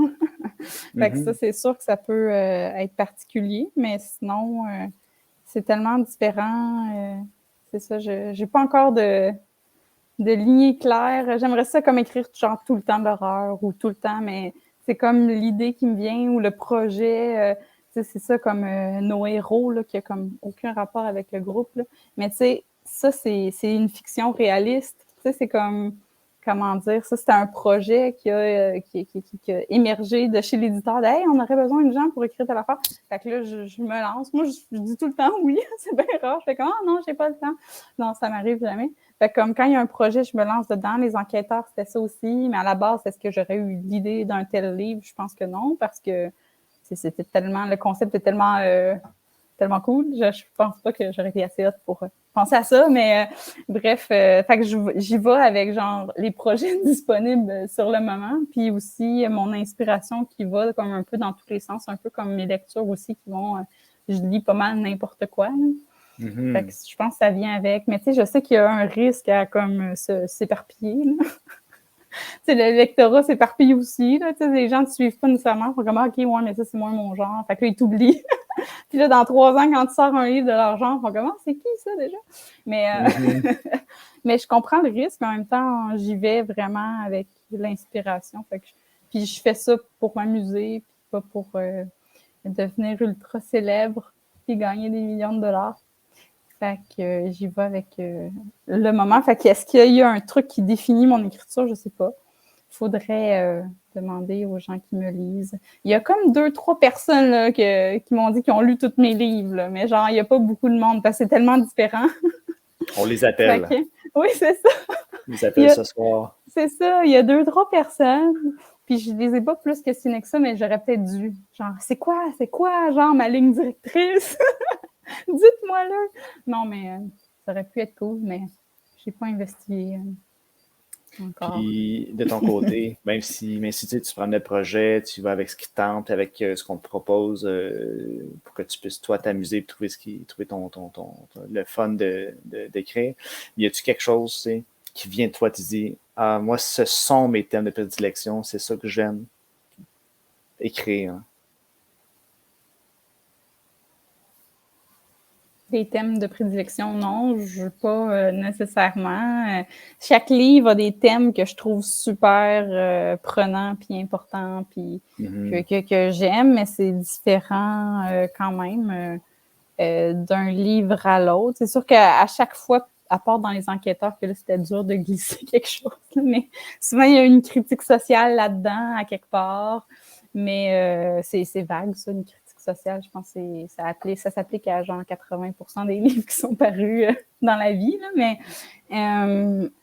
Fait que ça, c'est sûr que ça peut être particulier, mais sinon, c'est tellement différent. C'est ça, je n'ai pas encore de lignée claire. J'aimerais ça comme écrire genre tout le temps de l'horreur ou tout le temps, mais c'est comme l'idée qui me vient ou le projet. C'est ça comme nos héros, là, qui a comme aucun rapport avec le groupe. Là. Mais tu sais, ça, c'est une fiction réaliste. Tu sais, c'est comme, comment dire, ça, c'était un projet qui a émergé de chez l'éditeur. Hey, on aurait besoin de gens pour écrire telle affaire. Fait que là, je me lance. Moi, je dis tout le temps oui. C'est bien rare. Je fais comme, ah non, j'ai pas le temps. Non, ça m'arrive jamais. Fait que comme quand il y a un projet, je me lance dedans. Les enquêteurs, c'était ça aussi. Mais à la base, est-ce que j'aurais eu l'idée d'un tel livre? Je pense que non, parce que c'était tellement, le concept est tellement cool. Je pense pas que j'aurais été assez hâte pour penser à ça, mais bref, fait que j'y vais avec genre les projets disponibles sur le moment, puis aussi mon inspiration qui va comme un peu dans tous les sens, un peu comme mes lectures aussi qui vont, je lis pas mal n'importe quoi. Fait que je pense que ça vient avec, mais tu sais, je sais qu'il y a un risque à comme s'éparpiller. Le lectorat s'éparpille aussi. Là, les gens ne te suivent pas nécessairement. Ils font comme, OK, ouais, mais ça, c'est moins mon genre. Fait que là, ils t'oublient. Puis là, dans 3 ans, quand tu sors un livre de leur genre, ils font comme, c'est qui ça déjà? Mais, mais je comprends le risque, mais en même temps, j'y vais vraiment avec l'inspiration. Puis je fais ça pour m'amuser, puis pas pour devenir ultra célèbre, puis gagner des millions de dollars. Fait que j'y vais avec le moment. Fait que est-ce qu'il y a un truc qui définit mon écriture? Je sais pas. Il faudrait demander aux gens qui me lisent. Il y a comme 2-3 personnes là, qui m'ont dit qu'ils ont lu tous mes livres, là, mais genre, il n'y a pas beaucoup de monde parce que c'est tellement différent. On les appelle. Oui, c'est ça. On les appelle ce soir. C'est ça. Il y a 2-3 personnes. Puis je les ai pas plus questionnées que ça, mais j'aurais peut-être dû. Genre, c'est quoi, genre, ma ligne directrice? Dites-moi-le! Non, mais ça aurait pu être cool, mais j'ai pas investi encore. Puis, de ton côté, même si tu prends le projet, tu vas avec ce qui te tente, avec ce qu'on te propose pour que tu puisses, toi, t'amuser et trouver le fun d'écrire. Y a-tu quelque chose qui vient de toi, tu dis, ah, moi, ce sont mes thèmes de prédilection, c'est ça que j'aime écrire. Des thèmes de prédilection, non, je veux pas nécessairement. Chaque livre a des thèmes que je trouve super prenants puis importants puis que j'aime, mais c'est différent quand même d'un livre à l'autre. C'est sûr qu'à chaque fois, à part dans les enquêteurs, que là, c'était dur de glisser quelque chose, mais souvent, il y a une critique sociale là-dedans, à quelque part, mais c'est vague, ça, une critique sociale, je pense que ça s'applique à genre 80% des livres qui sont parus dans la vie, là, mais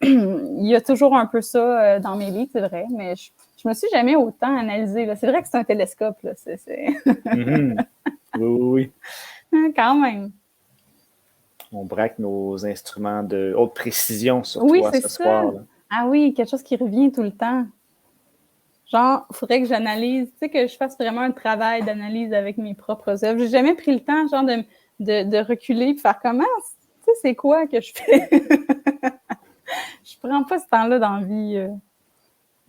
il y a toujours un peu ça dans mes livres, c'est vrai, mais je me suis jamais autant analysée. C'est vrai que c'est un télescope. Là, Oui. Quand même. On braque nos instruments de haute précision sur toi ce soir. Là. Ah oui, quelque chose qui revient tout le temps. Genre, il faudrait que j'analyse, tu sais, que je fasse vraiment un travail d'analyse avec mes propres œuvres. J'ai jamais pris le temps, genre, de reculer et faire comment, tu sais, c'est quoi que je fais? Je prends pas ce temps-là dans la vie.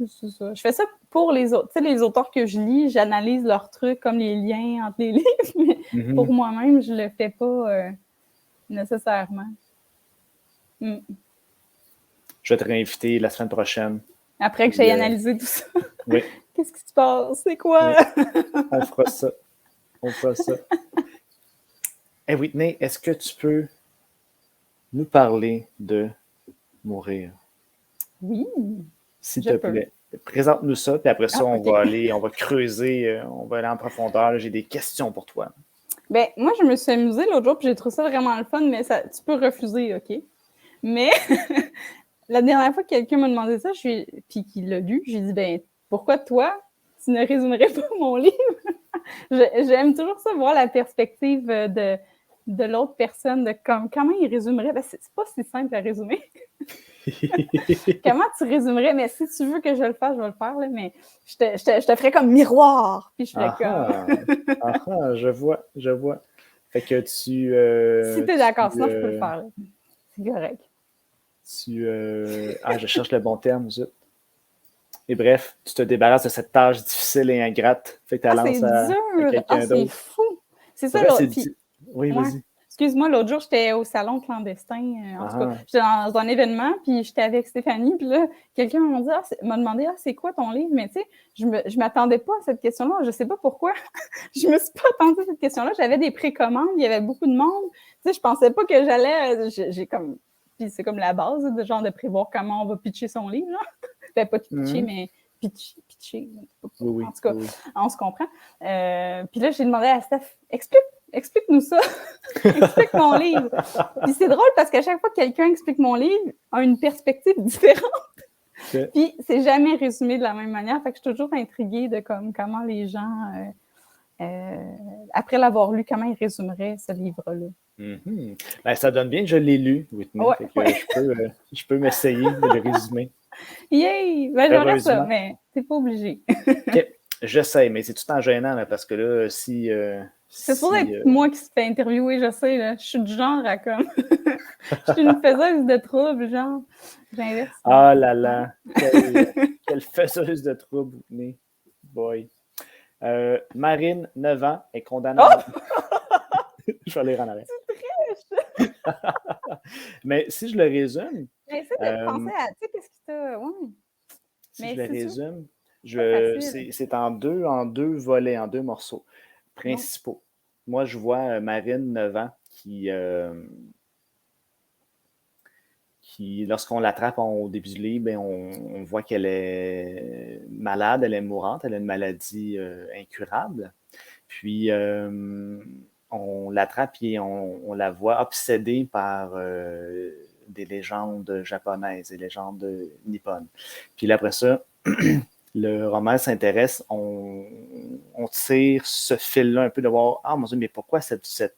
C'est ça. Je fais ça pour les autres. Tu sais, les auteurs que je lis, j'analyse leurs trucs comme les liens entre les livres, mais pour moi-même, je le fais pas nécessairement. Je vais te réinviter la semaine prochaine. Après que j'ai analysé tout ça. Oui. Qu'est-ce qui se passe? C'est quoi? Oui. On fera ça. Hey Whitney, est-ce que tu peux nous parler de mourir? Oui. S'il te plaît. Présente-nous ça, puis après ça, on va creuser, on va aller en profondeur. Là, j'ai des questions pour toi. Ben, moi, je me suis amusée l'autre jour, puis j'ai trouvé ça vraiment le fun, mais tu peux refuser, OK? Mais la dernière fois que quelqu'un m'a demandé ça, puis qu'il l'a lu, j'ai dit, ben, pourquoi toi, tu ne résumerais pas mon livre? J'aime toujours ça, voir la perspective de l'autre personne, de comment il résumerait. Ben, c'est pas si simple à résumer. Comment tu résumerais? Mais si tu veux que je le fasse, je vais le faire, là, mais je te ferais comme miroir. Puis je ferais comme... je vois. Fait que tu... si t'es d'accord, sinon je peux le faire. Là. C'est correct. je cherche le bon terme, zut. Et bref, tu te débarrasses de cette tâche difficile et ingrate. Fait que tu lances à quelqu'un d'autre. C'est fou! C'est ça, là. Puis... Oui, vas-y. Excuse-moi, l'autre jour, j'étais au salon clandestin. En tout cas, j'étais dans un événement, puis j'étais avec Stéphanie, puis là, quelqu'un m'a demandé c'est quoi ton livre? Mais tu sais, je m'attendais pas à cette question-là. Je sais pas pourquoi. Je me suis pas attendue à cette question-là. J'avais des précommandes, il y avait beaucoup de monde. Tu sais, je pensais pas que j'allais... Puis c'est comme la base, de genre de prévoir comment on va pitcher son livre, là. Ben, pas pitcher, mais pitcher. Oui, en tout cas, on se comprend. Puis là, j'ai demandé à Steph, explique-nous ça. Explique mon livre. Puis c'est drôle parce qu'à chaque fois que quelqu'un explique mon livre, a une perspective différente. Okay. Puis c'est jamais résumé de la même manière. Fait que je suis toujours intriguée de comment les gens, après l'avoir lu, comment ils résumeraient ce livre-là. Mm-hmm. Ben, ça donne bien, je l'ai lu, Whitney. Ouais, fait que je peux m'essayer de le résumer. Yay! Ben, j'aurais ça, mais t'es pas obligé. Okay. Je sais, mais c'est tout le temps gênant là, parce que là, si. C'est supposé être moi qui se fait interviewer, je sais. Là. Je suis du genre à comme. Je suis une faiseuse de troubles, genre. J'inverse. Ah là là! Quelle faiseuse de troubles, Whitney. Boy. Marine, 9 ans, est condamnée à... Je vais aller en arrière. C'est triste! Mais si je le résume... Mais essaie de penser à... Tu sais, qu'est-ce qui t'a... Ouais. Si je le résume, c'est en deux volets, en deux morceaux principaux. Non. Moi, je vois Marine, 9 ans, qui lorsqu'on l'attrape au début du livre, on voit qu'elle est malade, elle est mourante, elle a une maladie incurable. Puis, on l'attrape et on la voit obsédée par des légendes japonaises, des légendes nippones. Puis là, après ça, le roman s'intéresse, on tire ce fil-là un peu de voir, ah mon Dieu, mais pourquoi cette petite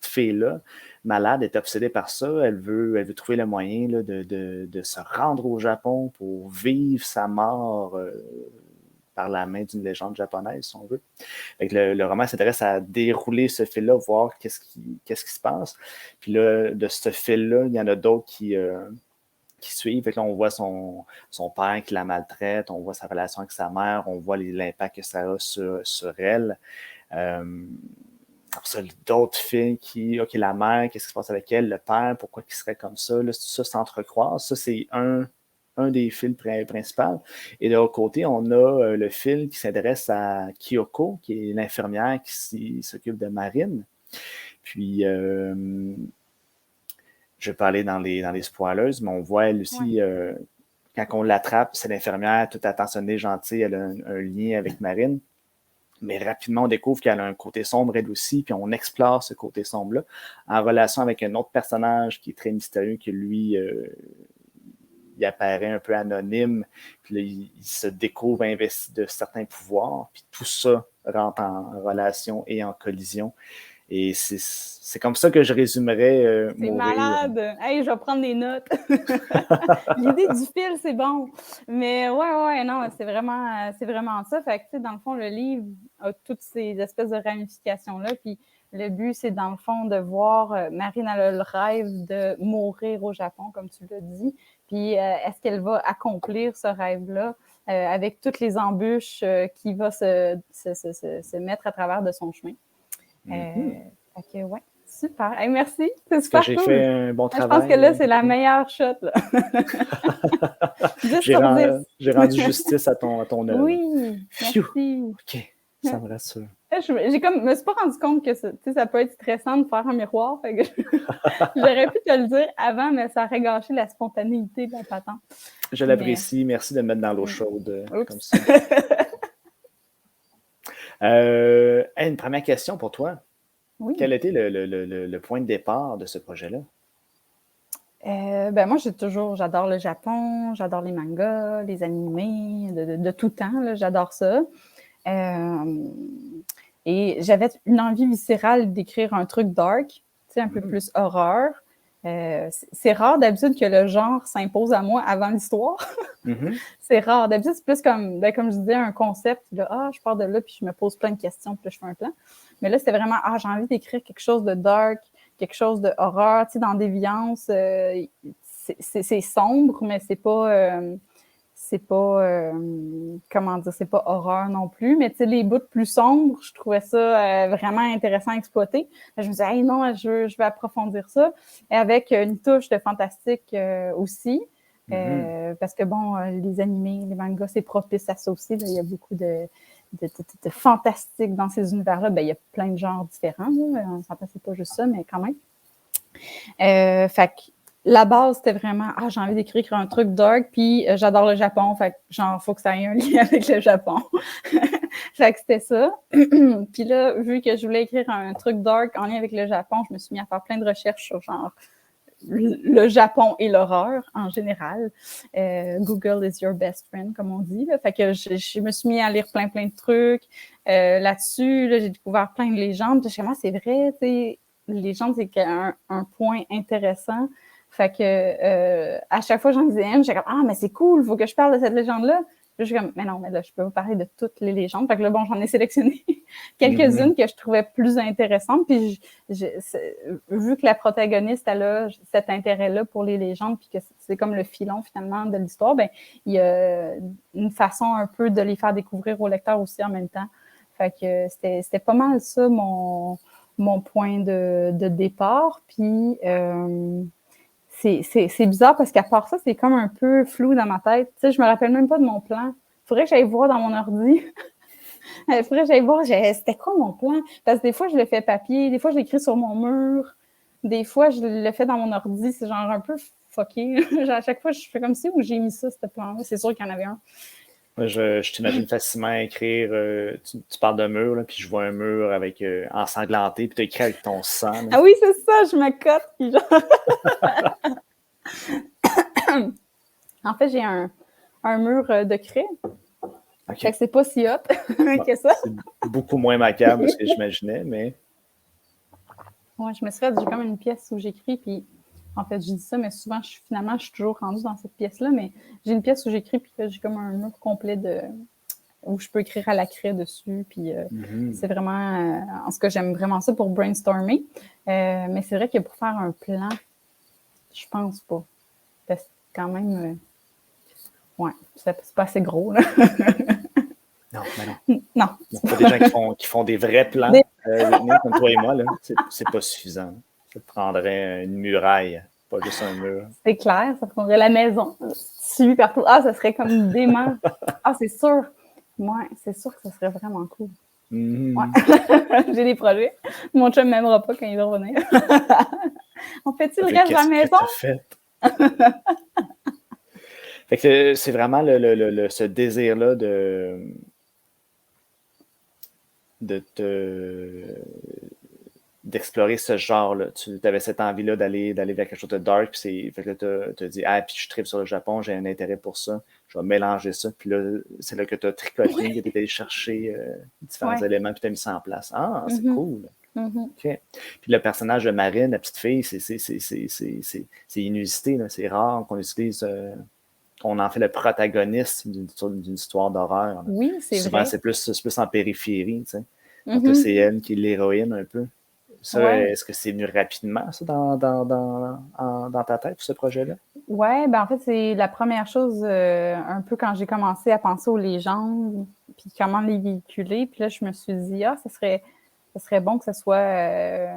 fille-là, malade, est obsédée par ça? Elle veut trouver le moyen là, de se rendre au Japon pour vivre sa mort par la main d'une légende japonaise, si on veut. Fait que le roman s'intéresse à dérouler ce fil-là, voir qu'est-ce qui se passe. Puis là, de ce fil-là, il y en a d'autres qui suivent. Fait que là, on voit son père qui la maltraite, on voit sa relation avec sa mère, on voit l'impact que ça a sur elle. D'autres filles OK, la mère, qu'est-ce qui se passe avec elle, le père, pourquoi il serait comme ça, là, tout ça s'entrecroise. Ça, c'est un des fils principaux. Et de l'autre côté, on a le fil qui s'adresse à Kyoko, qui est l'infirmière qui s'occupe de Marine. Puis, je vais pas aller dans les spoilers, mais on voit elle aussi, quand on l'attrape, c'est l'infirmière, toute attentionnée, gentille, elle a un lien avec Marine. Mais rapidement, on découvre qu'elle a un côté sombre, elle aussi, puis on explore ce côté sombre-là en relation avec un autre personnage qui est très mystérieux, que lui, il apparaît un peu anonyme, puis là, il se découvre investi de certains pouvoirs, puis tout ça rentre en relation et en collision. Et c'est comme ça que je résumerais c'est malade! Hey, je vais prendre des notes! L'idée du fil, c'est bon! Mais ouais, non, c'est vraiment ça. Fait que, tu sais, dans le fond, le livre a toutes ces espèces de ramifications-là, puis le but, c'est dans le fond de voir Marine, elle a le rêve de mourir au Japon, comme tu l'as dit. Puis est-ce qu'elle va accomplir ce rêve-là avec toutes les embûches qui va se mettre à travers de son chemin? Ok, ouais, super. Hey, merci, c'est super cool. J'ai fait un bon travail. Je pense que là, c'est la meilleure shot. Là. J'ai rendu justice à ton œuvre. Oui, merci. OK, ça me rassure. Je me suis pas rendu compte que ça peut être stressant de faire un miroir. Fait que j'aurais pu te le dire avant, mais ça aurait gâché la spontanéité de la patente. Je l'apprécie. Merci de me mettre dans l'eau chaude comme ça. Une première question pour toi. Oui. Quel était le point de départ de ce projet-là? Moi, j'adore le Japon, j'adore les mangas, les animés, de tout temps, là, j'adore ça. Et j'avais une envie viscérale d'écrire un truc dark, tu sais, un peu plus horreur. C'est rare d'habitude que le genre s'impose à moi avant l'histoire. C'est rare. D'habitude, c'est plus comme je disais, un concept. Là, je pars de là, puis je me pose plein de questions, puis là, je fais un plan. Mais là, c'était vraiment, j'ai envie d'écrire quelque chose de dark, quelque chose de horreur, tu sais, dans Déviance. C'est sombre, mais c'est pas comment dire, c'est pas horreur non plus, mais tu sais, les bouts plus sombres, je trouvais ça vraiment intéressant à exploiter. Je me disais, hey, non, je vais approfondir ça. Et avec une touche de fantastique aussi, parce que bon, les animés, les mangas, c'est propice à ça aussi. Là. Il y a beaucoup de fantastique dans ces univers-là. Ben, il y a plein de genres différents. Là. On s'entend, c'est pas juste ça, mais quand même. Fait que la base, c'était vraiment, j'ai envie d'écrire un truc dark, puis j'adore le Japon, fait que genre, faut que ça ait un lien avec le Japon. Fait que c'était ça. Puis là, vu que je voulais écrire un truc dark en lien avec le Japon, je me suis mis à faire plein de recherches sur genre le Japon et l'horreur en général. Google is your best friend, comme on dit. Là. Fait que je me suis mis à lire plein de trucs là-dessus. Là, j'ai découvert plein de légendes. Chez moi, c'est vrai, tu sais, les légendes, c'est un point intéressant. Fait que à chaque fois que j'en disais une, j'étais comme mais c'est cool, il faut que je parle de cette légende-là. Puis je suis comme mais non, mais là, je peux pas parler de toutes les légendes. Fait que là, bon, j'en ai sélectionné quelques-unes que je trouvais plus intéressantes. Puis vu que la protagoniste, elle a cet intérêt-là pour les légendes, puis que c'est comme le filon finalement de l'histoire, ben il y a une façon un peu de les faire découvrir au lecteur aussi en même temps. Fait que c'était pas mal ça mon point de départ. Puis c'est bizarre parce qu'à part ça, c'est comme un peu flou dans ma tête. Tu sais, je me rappelle même pas de mon plan. Faudrait que j'aille voir dans mon ordi. Faudrait que j'aille voir, c'était quoi mon plan? Parce que des fois, je le fais papier, des fois, je l'écris sur mon mur, des fois, je le fais dans mon ordi. C'est genre un peu fucké. Genre, à chaque fois, je fais comme si où j'ai mis ça, ce plan-là. C'est sûr qu'il y en avait un. Moi, je t'imagine facilement écrire, tu parles de mur, là, puis je vois un mur avec ensanglanté, puis tu écris avec ton sang. Là. Ah oui, c'est ça, je me cote. Puis genre... En fait, j'ai un mur de craie. Okay. Fait que c'est pas si hot que ça. C'est beaucoup moins macabre de ce que j'imaginais, mais... Ouais, je me suis fait, j'ai comme une pièce où j'écris, puis en fait, je dis ça, mais souvent, finalement, je suis toujours rendue dans cette pièce-là, mais j'ai une pièce où j'écris, puis là, j'ai comme un mur complet où je peux écrire à la craie dessus, puis c'est vraiment... en ce que j'aime vraiment ça pour brainstormer, mais c'est vrai que pour faire un plan, je pense pas. Parce que quand même... ouais, c'est pas assez gros, là. Non, mais non. Non. Il y a des gens qui font des vrais plans, comme toi et moi, là. C'est pas suffisant. Ça te prendrait une muraille, pas juste un mur. C'est clair, ça prendrait la maison. Suivi partout. Ça serait comme dément. C'est sûr. Ouais, c'est sûr que ça serait vraiment cool. Ouais. J'ai des projets. Mon chum ne m'aimera pas quand il va revenir. On fait-tu le reste de la maison? Fait que c'est vraiment ce désir-là d'explorer ce genre-là. Tu avais cette envie-là d'aller vers quelque chose de dark, puis fait que tu as dit puis je tripe sur le Japon, j'ai un intérêt pour ça, je vais mélanger ça, puis là, c'est là que tu as tricoté, que tu es allé chercher différents éléments, puis tu as mis ça en place. C'est cool. Okay. Puis le personnage de Marine, la petite fille, c'est inusité, là. C'est rare qu'on utilise... on en fait le protagoniste d'une histoire d'horreur. Oui, c'est souvent, vrai. c'est plus en périphérie, tu sais. Donc là, c'est elle qui est l'héroïne un peu. Ça, est-ce que c'est venu rapidement, ça, dans ta tête, ce projet-là? Oui, en fait, c'est la première chose, un peu quand j'ai commencé à penser aux légendes, puis comment les véhiculer. Puis là, je me suis dit, ça serait bon que ce soit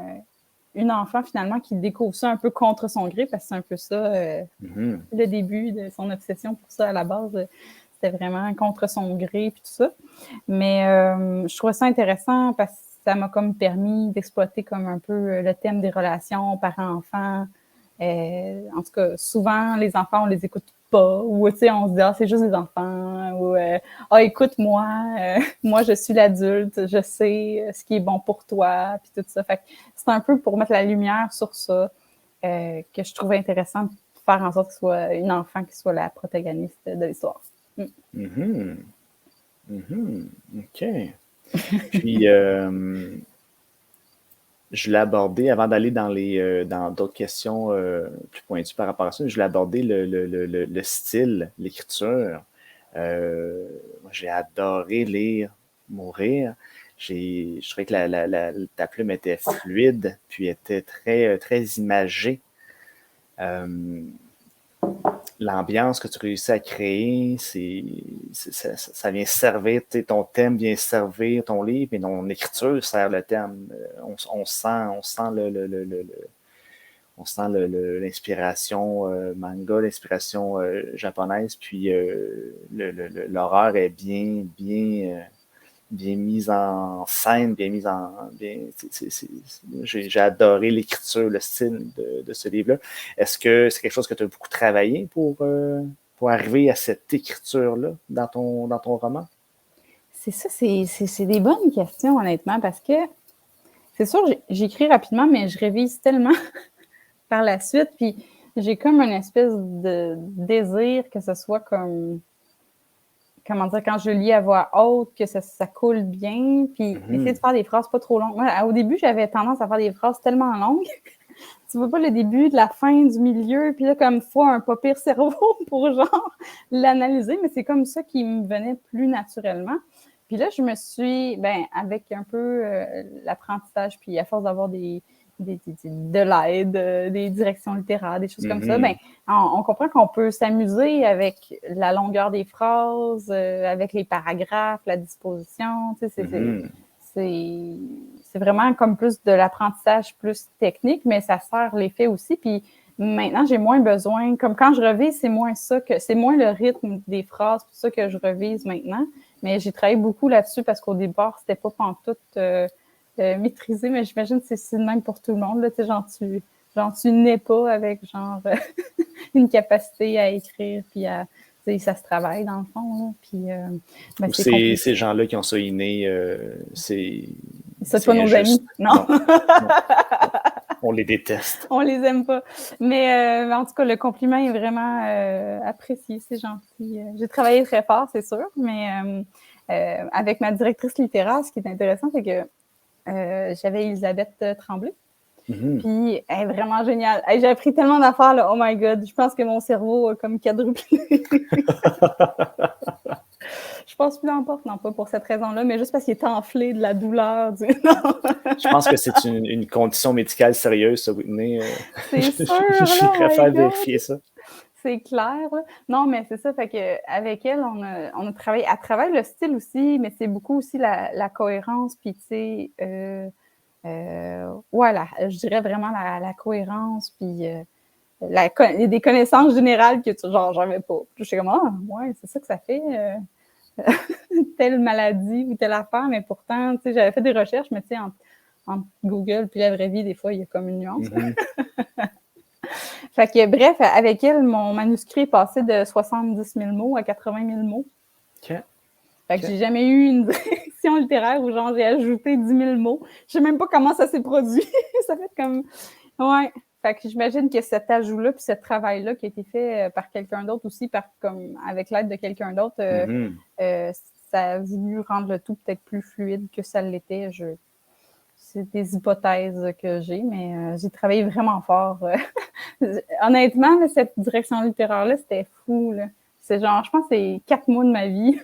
une enfant, finalement, qui découvre ça un peu contre son gré, parce que c'est un peu ça, le début de son obsession pour ça à la base. C'était vraiment contre son gré, puis tout ça. Mais je trouvais ça intéressant parce que ça m'a comme permis d'exploiter comme un peu le thème des relations parents-enfants. En tout cas, souvent, les enfants, on les écoute pas. Ou, tu sais, on se dit, c'est juste des enfants. Ou, écoute-moi, moi, je suis l'adulte, je sais ce qui est bon pour toi, puis tout ça. Fait que c'est un peu pour mettre la lumière sur ça. que je trouvais intéressant de faire en sorte que ce soit une enfant qui soit la protagoniste de l'histoire. Mm-hmm. Mm-hmm. OK. Puis, je l'ai abordé, avant d'aller dans d'autres questions plus pointues par rapport à ça, je l'ai abordé le style, l'écriture. Moi, j'ai adoré lire Mourir. Je trouvais que ta plume était fluide, puis était très imagée. L'ambiance que tu réussis à créer, ça vient servir, ton thème vient servir ton livre, et ton écriture sert le thème. On sent l'inspiration manga, l'inspiration japonaise, puis l'horreur est bien mise en scène, bien mise en... J'ai adoré l'écriture, le style de ce livre-là. Est-ce que c'est quelque chose que tu as beaucoup travaillé pour arriver à cette écriture-là dans ton roman? C'est ça, c'est des bonnes questions, honnêtement, parce que c'est sûr, j'écris rapidement, mais je révise tellement par la suite, puis j'ai comme une espèce de désir que ce soit comme... Comment dire, quand je lis à voix haute, que ça coule bien, puis essayer de faire des phrases pas trop longues. Moi, au début, j'avais tendance à faire des phrases tellement longues. Tu vois pas le début, de la fin, du milieu, puis là, comme fois un pas pire cerveau pour genre l'analyser, mais c'est comme ça qui me venait plus naturellement. Puis là, je me suis, avec un peu l'apprentissage, puis à force d'avoir de l'aide, des directions littéraires, des choses comme ça, on comprend qu'on peut s'amuser avec la longueur des phrases, avec les paragraphes, la disposition. Tu sais, c'est vraiment comme plus de l'apprentissage plus technique, mais ça sert l'effet aussi. Puis maintenant, j'ai moins besoin, comme quand je revise, c'est moins le rythme des phrases, c'est pour ça que je revise maintenant. Mais j'ai travaillé beaucoup là-dessus parce qu'au départ, c'était pas pantoute maîtrisé, mais j'imagine que c'est le même pour tout le monde. Là, tu nais pas avec une capacité à écrire, puis ça se travaille dans le fond. Là, puis, c'est ces gens-là qui ont ça inné, c'est pas nos amis. Non. On les déteste. On les aime pas. Mais en tout cas, le compliment est vraiment apprécié, c'est gentil. J'ai travaillé très fort, c'est sûr, mais avec ma directrice littéraire, ce qui est intéressant, c'est que j'avais Elisabeth Tremblay. Puis, elle est vraiment géniale. J'ai appris tellement d'affaires, là. Oh my God, je pense que mon cerveau a comme quadruplé. Je pense plus l'emporte, non pas pour cette raison-là, mais juste parce qu'il est enflé de la douleur. Je pense que c'est une condition médicale sérieuse, ça, Whitney. C'est sûr, je préfère vérifier ça. C'est clair. Là. Non, mais c'est ça. Fait qu'avec elle, on a travaillé. Elle travaille le style aussi, mais c'est beaucoup aussi la cohérence. Puis, tu sais, voilà, je dirais vraiment la cohérence. Puis, des connaissances générales que, j'avais pas. Je suis comme, ouais, c'est ça que ça fait. Telle maladie ou telle affaire, mais pourtant, tu sais, j'avais fait des recherches, mais tu sais, entre Google puis la vraie vie, des fois, il y a comme une nuance. Fait que, bref, avec elle, mon manuscrit est passé de 70 000 mots à 80 000 mots. OK. Fait que j'ai jamais eu une direction littéraire où, j'ai ajouté 10 000 mots. Je sais même pas comment ça s'est produit. Ça fait comme... Ouais. Fait que j'imagine que cet ajout-là puis ce travail-là qui a été fait par quelqu'un d'autre aussi, avec l'aide de quelqu'un d'autre, ça a voulu rendre le tout peut-être plus fluide que ça l'était. C'est des hypothèses que j'ai, mais j'ai travaillé vraiment fort. Honnêtement, là, cette direction littéraire-là, c'était fou. Là. C'est je pense que c'est 4 mois de ma vie.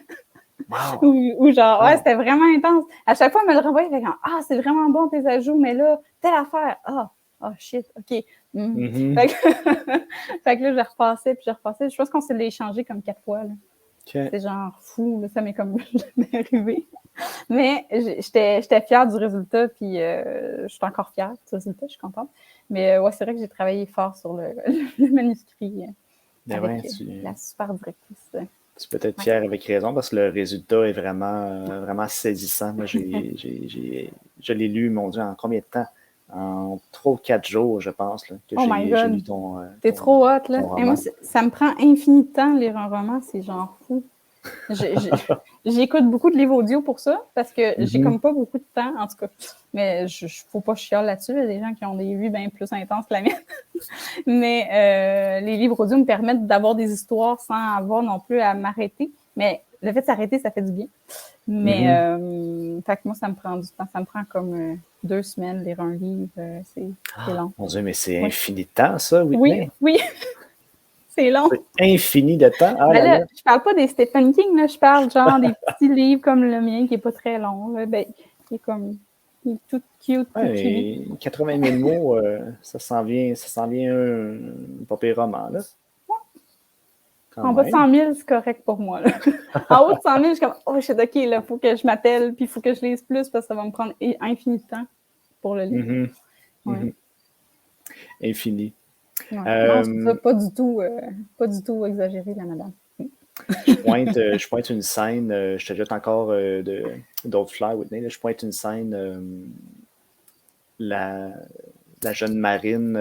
Wow. Ouais, c'était vraiment intense. À chaque fois, elle me le renvoyait, fait c'est vraiment bon tes ajouts, mais là, telle affaire. Shit, OK. Fait que là, je repassais. Je pense qu'on s'est échangé comme 4 fois. Là. Okay. C'est fou, là, ça m'est comme jamais arrivé. Mais j'étais fière du résultat, puis je suis encore fière du résultat, je suis contente. Mais ouais, c'est vrai que j'ai travaillé fort sur le manuscrit avec la super directrice. Tu peux être fier avec raison parce que le résultat est vraiment saisissant. Moi, je l'ai lu, mon Dieu, en combien de temps? En 3 ou 4 jours, je pense, là, que j'ai lu ton T'es trop hot, là. Et moi, ça me prend infini de temps lire un roman, c'est fou. J'écoute beaucoup de livres audio pour ça, parce que j'ai Mhm. comme pas beaucoup de temps, en tout cas. Mais faut pas chialer là-dessus. Il y a des gens qui ont des vies bien plus intenses que la mienne. Mais les livres audio me permettent d'avoir des histoires sans avoir non plus à m'arrêter. Mais le fait de s'arrêter, ça fait du bien. Mais fait que moi, ça me prend du temps. Ça me prend comme 2 semaines lire un livre. C'est long. Mon Dieu, mais c'est Oui. infini de temps, ça, Oui, Whitney. oui. C'est long. C'est infini de temps. Ah Ben là là, là. je parle pas des Stephen King, là, je parle genre des petits livres comme le mien qui est pas très long. Là, ben, qui est tout cute, tout Ouais, chibi. mais 80 000 mots, ça s'en vient un pas pire roman, là. Quand En bas de même. 100 000, c'est correct pour moi. Là. En haut de 100 000, je suis comme, oh, shit, OK, là, faut que je m'attelle, puis il faut que je lise plus parce que ça va me prendre infini de temps pour le lire. Mhm. Ouais. Mhm. Infini. Ouais. Non, c'est ça, pas du tout exagéré, la madame. Je pointe une scène, je te jette encore d'autres fleurs, Whitney. Là, je pointe une scène, la, la jeune Marine,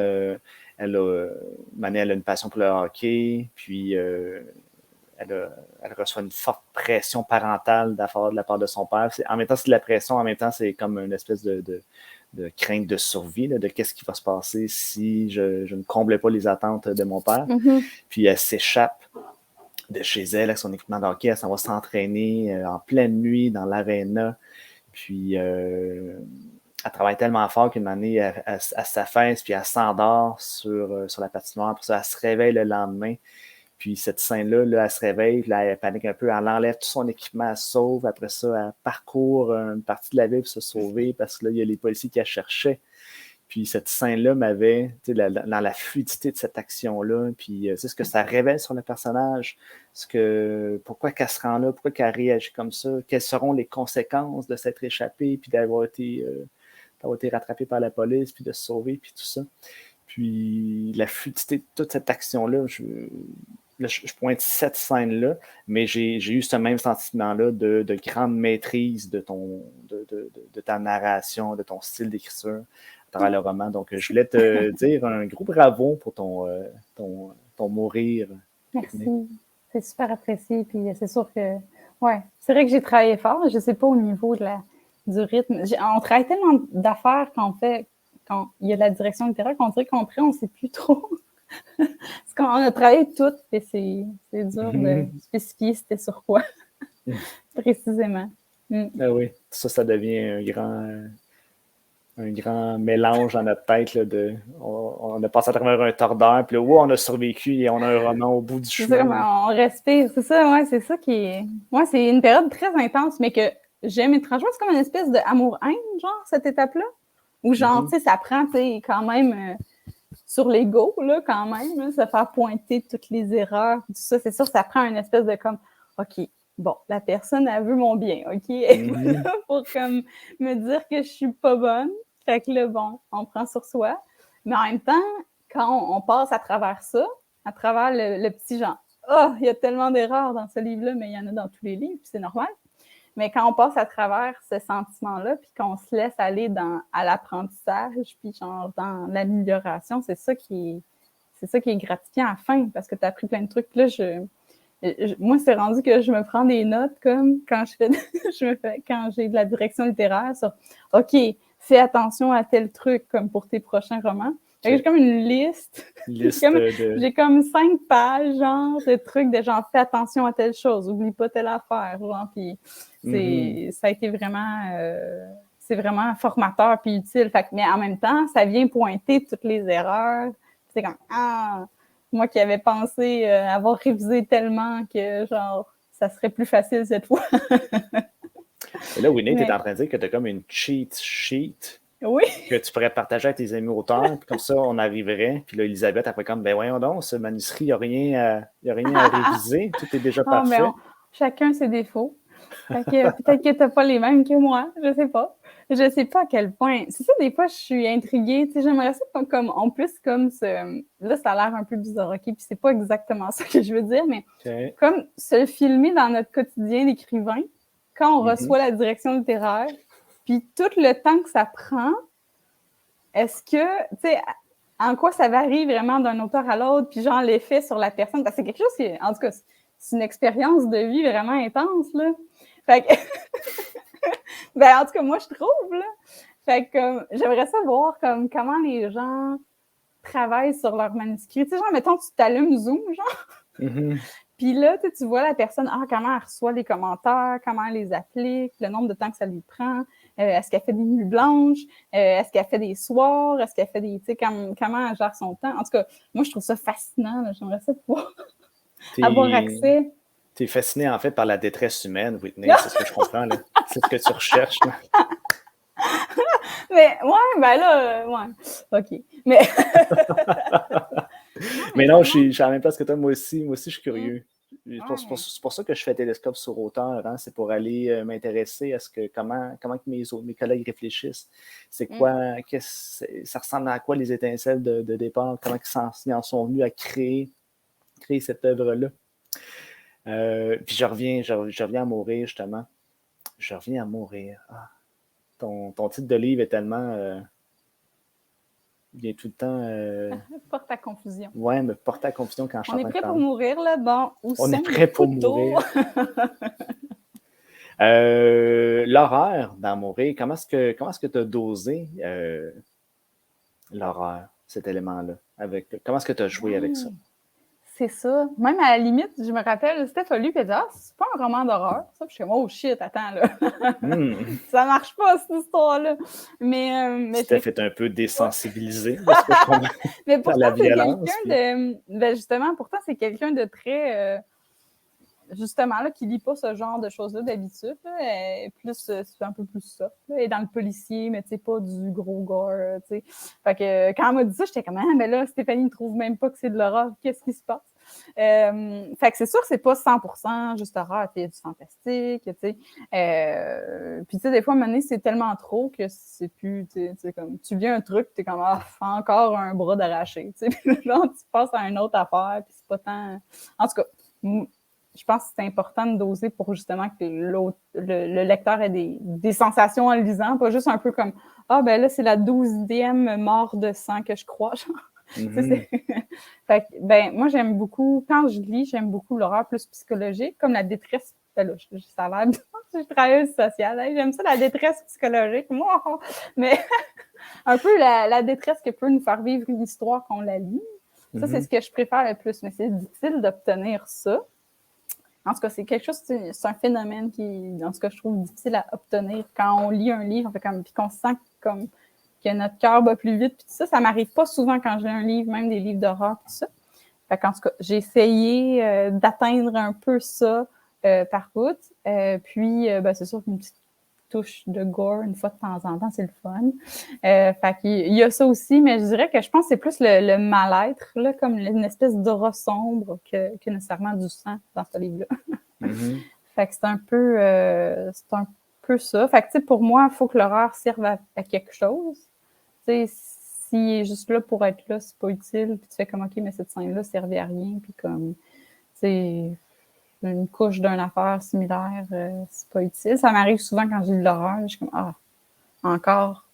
elle a une passion pour le hockey, puis elle reçoit une forte pression parentale de la part de son père. En même temps, c'est de la pression, en même temps, c'est comme une espèce de crainte de survie, là, de qu'est-ce qui va se passer si je ne comblais pas les attentes de mon père. Mm-hmm. Puis elle s'échappe de chez elle avec son équipement de hockey, elle s'en va s'entraîner en pleine nuit dans l'aréna. Puis elle travaille tellement fort qu'une année, elle s'affaisse, puis elle s'endort sur la patinoire. Pour ça, elle se réveille le lendemain. Puis cette scène-là, là, elle se réveille, puis là, elle panique un peu, elle enlève tout son équipement, elle se sauve. Après ça, elle parcourt une partie de la ville pour se sauver parce que là, il y a les policiers qui la cherchaient. Puis cette scène-là m'avait, dans la fluidité de cette action-là, puis ce que ça révèle sur le personnage, pourquoi qu'elle se rend là, pourquoi qu'elle réagit comme ça, quelles seront les conséquences de s'être échappée, puis d'avoir été rattrapée par la police, puis de se sauver, puis tout ça. Puis la fluidité de toute cette action-là, je pointe cette scène-là, mais j'ai eu ce même sentiment-là de grande maîtrise de ta narration, de ton style d'écriture à travers le roman. Donc, je voulais te dire un gros bravo pour ton mourir. Merci. C'est super apprécié. Puis c'est sûr que, ouais, c'est vrai que j'ai travaillé fort. Je sais pas au niveau du rythme. On travaille tellement d'affaires quand il y a de la direction littéraire qu'on dirait qu'après, on ne sait plus trop. Parce qu'on a travaillé tout, et c'est dur de spécifier c'était sur quoi, précisément. Ah oui, ça devient un grand mélange dans notre tête. Là, on a passé à travers un tordeur, puis là, on a survécu et on a un roman au bout du chemin. Ça, on respire, c'est ça, ouais, c'est ça qui est. Ouais, c'est une période très intense, mais que j'aime étrangement. C'est comme une espèce d'amour-haine, genre, cette étape-là. Où, genre, tu sais, ça prend, tu sais, quand même sur l'ego, là, quand même, là, se faire pointer toutes les erreurs, tout ça. C'est sûr, ça prend une espèce de comme, OK, bon, la personne, elle veut mon bien, OK? Elle est là pour comme me dire que je suis pas bonne. Fait que là, bon, on prend sur soi. Mais en même temps, quand on passe à travers ça, à travers le petit genre, oh, il y a tellement d'erreurs dans ce livre-là, mais il y en a dans tous les livres, puis c'est normal. Mais quand on passe à travers ce sentiment-là, puis qu'on se laisse aller à l'apprentissage, puis genre dans l'amélioration, c'est ça qui est gratifiant à la fin, parce que tu as appris plein de trucs. Là, moi, c'est rendu que je me prends des notes comme quand quand j'ai de la direction littéraire sur OK, fais attention à tel truc comme pour tes prochains romans. Okay. J'ai comme une liste. J'ai comme 5 pages, genre, de trucs de genre, fais attention à telle chose, oublie pas telle affaire, genre, puis ça a été vraiment, c'est vraiment formateur puis utile. Fait que, mais en même temps, ça vient pointer toutes les erreurs. C'est comme, moi qui avais pensé avoir révisé tellement que, genre, ça serait plus facile cette fois. Et là, Winnie, tu es en train de dire que tu as comme une cheat sheet. Oui. Que tu pourrais partager avec tes amis auteurs, puis comme ça, on arriverait. Puis là, Elisabeth, après, comme, ben voyons donc, ce manuscrit, il n'y a rien à réviser, tout est déjà parfait. Chacun ses défauts. Fait que peut-être que tu n'as pas les mêmes que moi, je sais pas. Je sais pas à quel point. C'est ça, des fois, je suis intriguée. Tu sais, j'aimerais ça comme on puisse comme là, ça a l'air un peu bizarre, OK? Puis c'est pas exactement ça que je veux dire, mais comme se filmer dans notre quotidien d'écrivain, quand on reçoit la direction littéraire, puis tout le temps que ça prend, est-ce que, tu sais, en quoi ça varie vraiment d'un auteur à l'autre, puis genre l'effet sur la personne, parce que c'est quelque chose qui, en tout cas, c'est une expérience de vie vraiment intense, là. Fait que, ben, en tout cas, moi, je trouve, là. Fait que, j'aimerais savoir, comme, comment les gens travaillent sur leur manuscrit. Tu sais, genre, mettons, tu t'allumes Zoom, genre. Mm-hmm. Puis là, tu vois la personne, comment elle reçoit les commentaires, comment elle les applique, le nombre de temps que ça lui prend, est-ce qu'elle fait des nuits blanches, est-ce qu'elle fait des soirs, est-ce qu'elle fait des, tu sais, comment elle gère son temps. En tout cas, moi, je trouve ça fascinant, là. J'aimerais ça pouvoir avoir accès. T'es fasciné, en fait, par la détresse humaine, Whitney, c'est ce que je comprends, là. C'est ce que tu recherches, là. Mais, ouais, ben là, ouais, OK. Mais non, je suis à la même place que toi, moi aussi, je suis curieux. Ouais. C'est pour ça que je fais Télescope sur auteur, hein, c'est pour aller m'intéresser à comment mes collègues réfléchissent. C'est quoi, ça ressemble à quoi les étincelles de départ, comment ils en sont venus à créer cette œuvre-là. Puis je reviens à mourir, justement. Je reviens à mourir. Ah, ton titre de livre est tellement... vient tout le temps... Porte à confusion. Ouais, me porte à confusion quand je On est prêt pour mourir, là? Bon, où on est prêt pour mourir. L'horreur dans mourir, comment est-ce que tu as dosé l'horreur, cet élément-là? Comment est-ce que tu as joué avec ça? C'est ça. Même à la limite, je me rappelle, Steph a lu et elle dit « Ah, c'est pas un roman d'horreur. » Ça, puis je suis comme « Oh shit, attends, là. Ça marche pas, cette histoire-là. » Mais Steph est un peu désensibilisé de ce que je comprends. Mais pourtant, c'est quelqu'un de... Ben justement, pourtant, c'est quelqu'un de très... justement, là, qui lit pas ce genre de choses-là d'habitude. C'est un peu plus soft. Et dans le policier, mais tu sais, pas du gros gore, tu sais. Fait que quand elle m'a dit ça, j'étais comme, ah, mais là, Stéphanie ne trouve même pas que c'est de l'horreur. Qu'est-ce qui se passe? Fait que c'est sûr que c'est pas 100% juste horreur, il y a du fantastique, tu sais. Puis tu sais, des fois, à un moment donné, c'est tellement trop que c'est plus, tu sais, comme, tu lis un truc, t'es comme, ah, encore un bras d'arraché, tu sais. Puis là, tu passes à une autre affaire, puis c'est pas tant... En tout cas, je pense que c'est important de doser pour justement que le lecteur ait des sensations en le lisant, pas juste un peu comme « Ah, ben là, c'est la 12e mort de sang que je crois. » Fait que, ben, moi, j'aime beaucoup, quand je lis, j'aime beaucoup l'horreur plus psychologique, comme la détresse. Ben là, ça a l'air de... Je suis travailleuse sociale, hein, j'aime ça, la détresse psychologique. Moi, mais un peu la détresse que peut nous faire vivre une histoire qu'on la lit. Ça, c'est ce que je préfère le plus, mais c'est difficile d'obtenir ça. En tout cas, c'est quelque chose, c'est un phénomène qui, en tout cas, je trouve difficile à obtenir. Quand on lit un livre, on fait comme, puis qu'on sent comme que notre cœur bat plus vite, puis tout ça, ça m'arrive pas souvent quand je lis un livre, même des livres d'horreur, tout ça. Fait qu'en tout cas, j'ai essayé d'atteindre un peu ça par route. Puis, ben, c'est sûr qu'une petite touche de gore une fois de temps en temps, c'est le fun. Fait qu'il y a ça aussi, mais je dirais que je pense que c'est plus le mal-être, là, comme une espèce d'aura sombre que nécessairement du sang dans ce livre-là. Fait que c'est un peu ça. Fait que, tu sais, pour moi, il faut que l'horreur serve à quelque chose. Tu sais, s'il est juste là pour être là, c'est pas utile. Puis tu fais comme, OK, mais cette scène-là servait à rien. Puis comme, tu sais, une couche d'une affaire similaire, c'est pas utile. Ça m'arrive souvent quand j'ai de l'horreur. Je suis comme, ah, encore.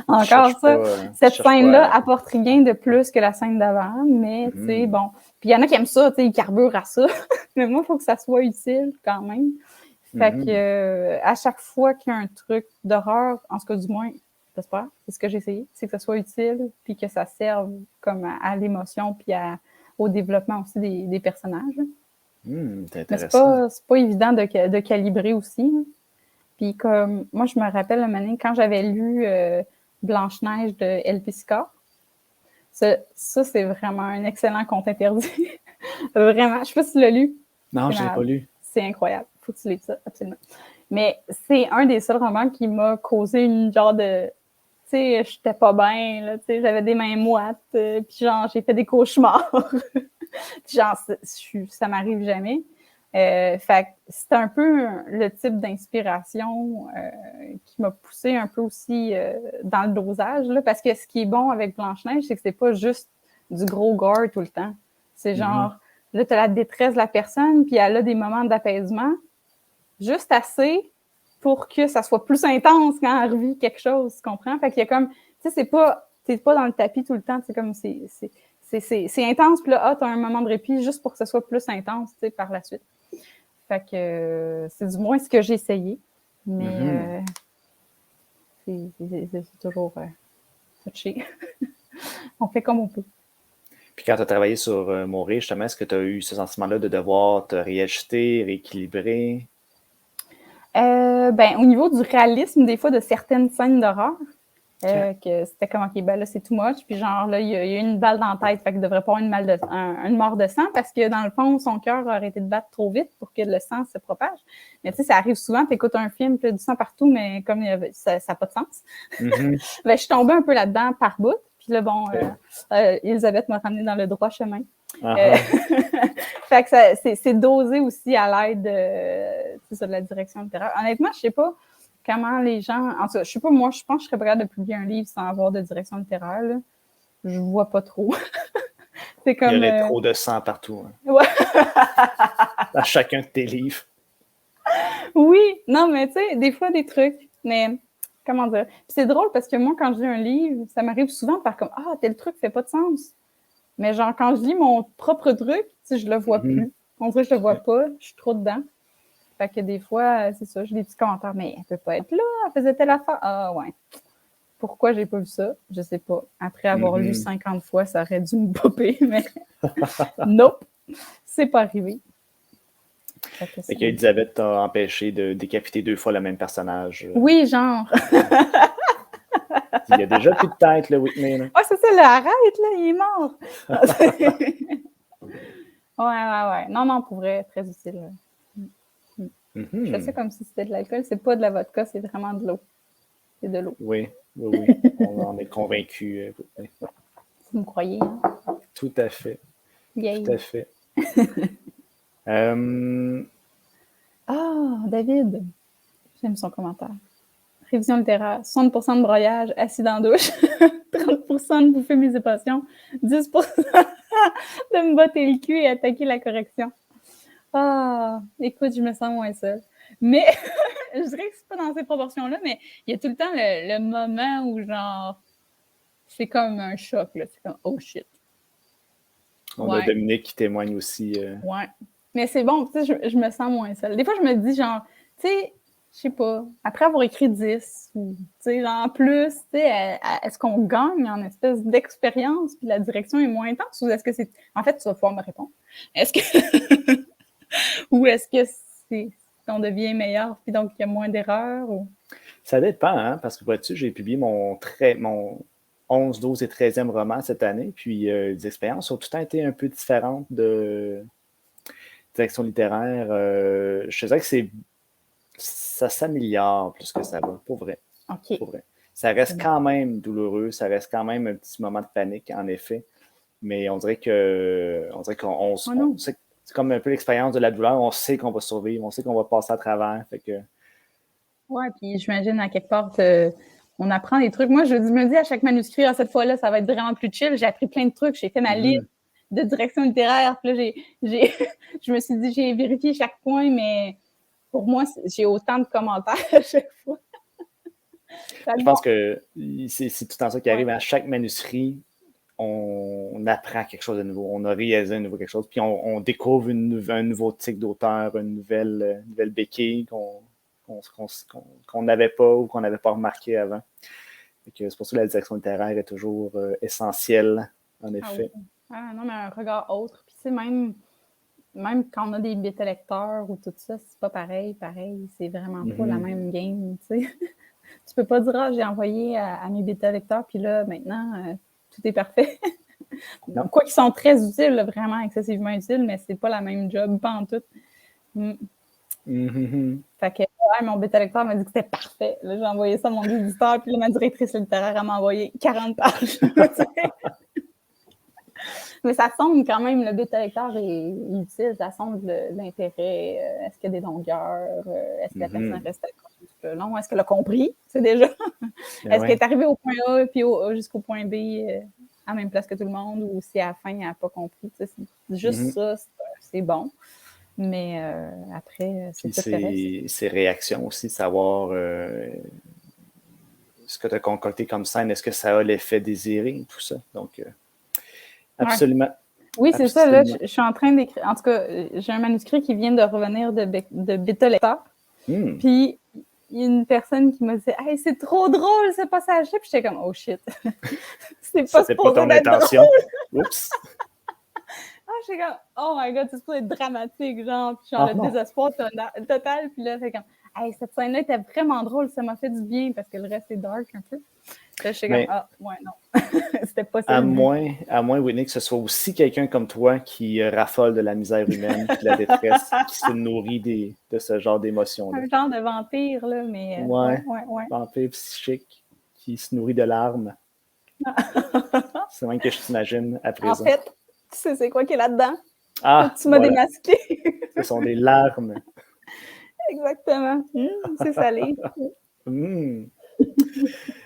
Encore ça. Cette scène-là apporte rien de plus que la scène d'avant, mais tu sais, bon. Puis il y en a qui aiment ça, tu sais, ils carburent à ça. Mais moi, il faut que ça soit utile quand même. Fait que à chaque fois qu'il y a un truc d'horreur, en tout cas du moins, j'espère, c'est ce que j'ai essayé, c'est que ça soit utile, puis que ça serve comme à l'émotion, puis au développement aussi des personnages. C'est intéressant. Mais c'est pas évident de calibrer aussi. Hein. Puis comme moi, je me rappelle un moment quand j'avais lu Blanche-Neige de L.P. Scott, ça c'est vraiment un excellent conte interdit. Vraiment, je sais pas si tu l'as lu. Non, je l'ai pas lu. C'est incroyable. Faut que tu lises ça, absolument. Mais c'est un des seuls romans qui m'a causé une genre de... Tu sais, j'étais pas bien, là, tu sais, j'avais des mains moites, puis genre, j'ai fait des cauchemars. Puis genre, ça m'arrive jamais. Fait que c'est un peu le type d'inspiration qui m'a poussée un peu aussi dans le dosage, là, parce que ce qui est bon avec Blanche-Neige, c'est que c'est pas juste du gros gore tout le temps. C'est genre, là, t'as la détresse de la personne, puis elle a des moments d'apaisement, juste assez pour que ça soit plus intense quand elle revit quelque chose, tu comprends? Fait qu'il y a comme, tu sais, t'es pas dans le tapis tout le temps, c'est comme, c'est c'est intense, puis là, tu as un moment de répit juste pour que ce soit plus intense, tu sais, par la suite. Fait que c'est du moins ce que j'ai essayé. Mais c'est toujours touché. On fait comme on peut. Puis quand tu as travaillé sur Mourir, justement, est-ce que tu as eu ce sentiment-là de devoir te réajuster, rééquilibrer? Au niveau du réalisme, des fois, de certaines scènes d'horreur, que c'était comme, OK, ben là, c'est too much. Puis genre, là, il y a une balle dans la tête, fait qu'il ne devrait pas avoir une mort de sang parce que, dans le fond, son cœur a arrêté de battre trop vite pour que le sang se propage. Mais tu sais, ça arrive souvent, tu écoutes un film, puis du sang partout, mais comme ça n'a pas de sens. Je suis tombée un peu là-dedans par bout. Puis là, bon, Elisabeth m'a ramenée dans le droit chemin. Fait que c'est dosé aussi à l'aide de la direction littéraire. Honnêtement, je sais pas comment les gens... En tout cas, je sais pas, moi, je pense que je serais pas capable de publier un livre sans avoir de direction littéraire. Là. Je vois pas trop. C'est comme, il y aurait trop de sang partout. Hein. Ouais. Dans chacun de tes livres. Oui, non, mais tu sais, des fois, des trucs. Mais, comment dire? Puis c'est drôle parce que moi, quand je lis un livre, ça m'arrive souvent de faire comme « Ah, tel truc fait pas de sens. » Mais genre, quand je lis mon propre truc, je le vois plus. On dirait que je le vois pas, je suis trop dedans. Fait que des fois, c'est ça, j'ai des petits commentaires, mais elle peut pas être là, elle faisait telle affaire. Ah ouais. Pourquoi j'ai pas vu ça? Je sais pas. Après avoir lu 50 fois, ça aurait dû me popper, mais nope, c'est pas arrivé. Fait qu'Elisabeth t'a empêché de décapiter 2 fois le même personnage. Oui, genre. Il y a déjà plus de tête, le Whitney. Ah, c'est ça, là, arrête, là, il est mort. Ouais. Non, pour vrai, très utile. Je fais ça comme si c'était de l'alcool. C'est pas de la vodka, c'est vraiment de l'eau. C'est de l'eau. Oui. On en est convaincus. Vous me croyez, hein? Tout à fait. Yay. Tout à fait. David. J'aime son commentaire. Révision littéraire. 60% de broyage, assis dans la douche. 30% de bouffer mes équations. 10% de me botter le cul et attaquer la correction. Écoute, je me sens moins seule. Mais je dirais que c'est pas dans ces proportions-là, mais il y a tout le temps le moment où, genre, c'est comme un choc, là. C'est comme, oh shit. On a Dominique qui témoigne aussi. Ouais. Mais c'est bon, tu sais, je me sens moins seule. Des fois, je me dis, genre, tu sais, je sais pas, après avoir écrit 10, ou, tu sais, genre, plus, tu sais, est-ce qu'on gagne en espèce d'expérience, puis la direction est moins intense, ou est-ce que c'est... En fait, tu vas pouvoir me répondre. Est-ce que... ou est-ce que c'est... on devient meilleur, puis donc il y a moins d'erreurs, ou... Ça dépend, hein, parce que, vois-tu, j'ai publié mon 11, 12 et 13e roman cette année, puis les expériences ont tout le temps été un peu différentes de direction littéraire. Je te dirais que ça s'améliore plus que ça va, pour vrai. OK. Pour vrai. Ça reste quand même douloureux, ça reste quand même un petit moment de panique, en effet, mais on dirait qu'on c'est comme un peu l'expérience de la douleur, on sait qu'on va survivre, on sait qu'on va passer à travers, fait que... Ouais, puis j'imagine à quelque part, on apprend des trucs. Moi, je me dis à chaque manuscrit, cette fois-là, ça va être vraiment plus chill. J'ai appris plein de trucs. J'ai fait ma liste de direction littéraire. Puis là, je me suis dit, j'ai vérifié chaque point, mais pour moi, j'ai autant de commentaires à chaque fois. Je pense que c'est tout le temps ça qui arrive à chaque manuscrit. On apprend quelque chose de nouveau. On a réalisé un nouveau quelque chose. Puis on découvre un nouveau type d'auteur, une nouvelle béquille qu'on n'avait pas ou qu'on n'avait pas remarqué avant. C'est pour ça que la direction littéraire est toujours essentielle, en effet. Non, mais un regard autre. Puis, tu sais, même quand on a des bêta-lecteurs ou tout ça, c'est pas pareil. C'est vraiment pas la même game, tu sais. Tu peux pas dire, j'ai envoyé à mes bêta-lecteurs, puis là, maintenant, tout est parfait. Quoi qu'ils sont très utiles, là, vraiment excessivement utiles, mais c'est pas la même job, pas en tout. Fait que mon bêta-lecteur m'a dit que c'était parfait. Là, j'ai envoyé ça à mon éditeur, puis là, ma directrice littéraire m'a envoyé 40 pages. Mais ça sonde quand même, le bêta-lecteur est utile, ça sonde l'intérêt. Est-ce qu'il y a des longueurs? Est-ce que la personne reste peu long? Est-ce qu'elle a compris? C'est déjà. Est-ce qu'elle est arrivée au point A puis jusqu'au point B à la même place que tout le monde, ou si à la fin, elle n'a pas compris? C'est juste ça, c'est bon. Mais après, c'est tout le reste. Ses réactions aussi, savoir ce que tu as concocté comme scène, est-ce que ça a l'effet désiré, tout ça. Donc, Absolument. Oui, c'est ça. Là, Absolument. je suis en train d'écrire. En tout cas, j'ai un manuscrit qui vient de revenir de bêta lecteur. Puis, il y a une personne qui m'a dit « Hey, c'est trop drôle ce passage-là! » Puis j'étais comme « Oh shit! » C'est pas C'était pas supposé ton d'être intention. drôle. Oups! Ah, j'étais comme « Oh my God! » C'est supposé être dramatique, genre. Puis genre, le désespoir total. Puis là, c'est comme « Hey, cette scène-là était vraiment drôle. Ça m'a fait du bien parce que le reste est dark un peu. » Là, j'étais comme « Ah, ouais, non. » C'était pas ça. À moins, Whitney, que ce soit aussi quelqu'un comme toi qui raffole de la misère humaine, de la détresse, qui se nourrit de ce genre d'émotions-là. Un genre de vampire, là, mais... Ouais. Vampire psychique qui se nourrit de larmes. C'est même que je t'imagine à présent. En fait, tu sais c'est quoi qui est là-dedans? Ah, tu m'as démasqué. Ce sont des larmes. Exactement. C'est salé.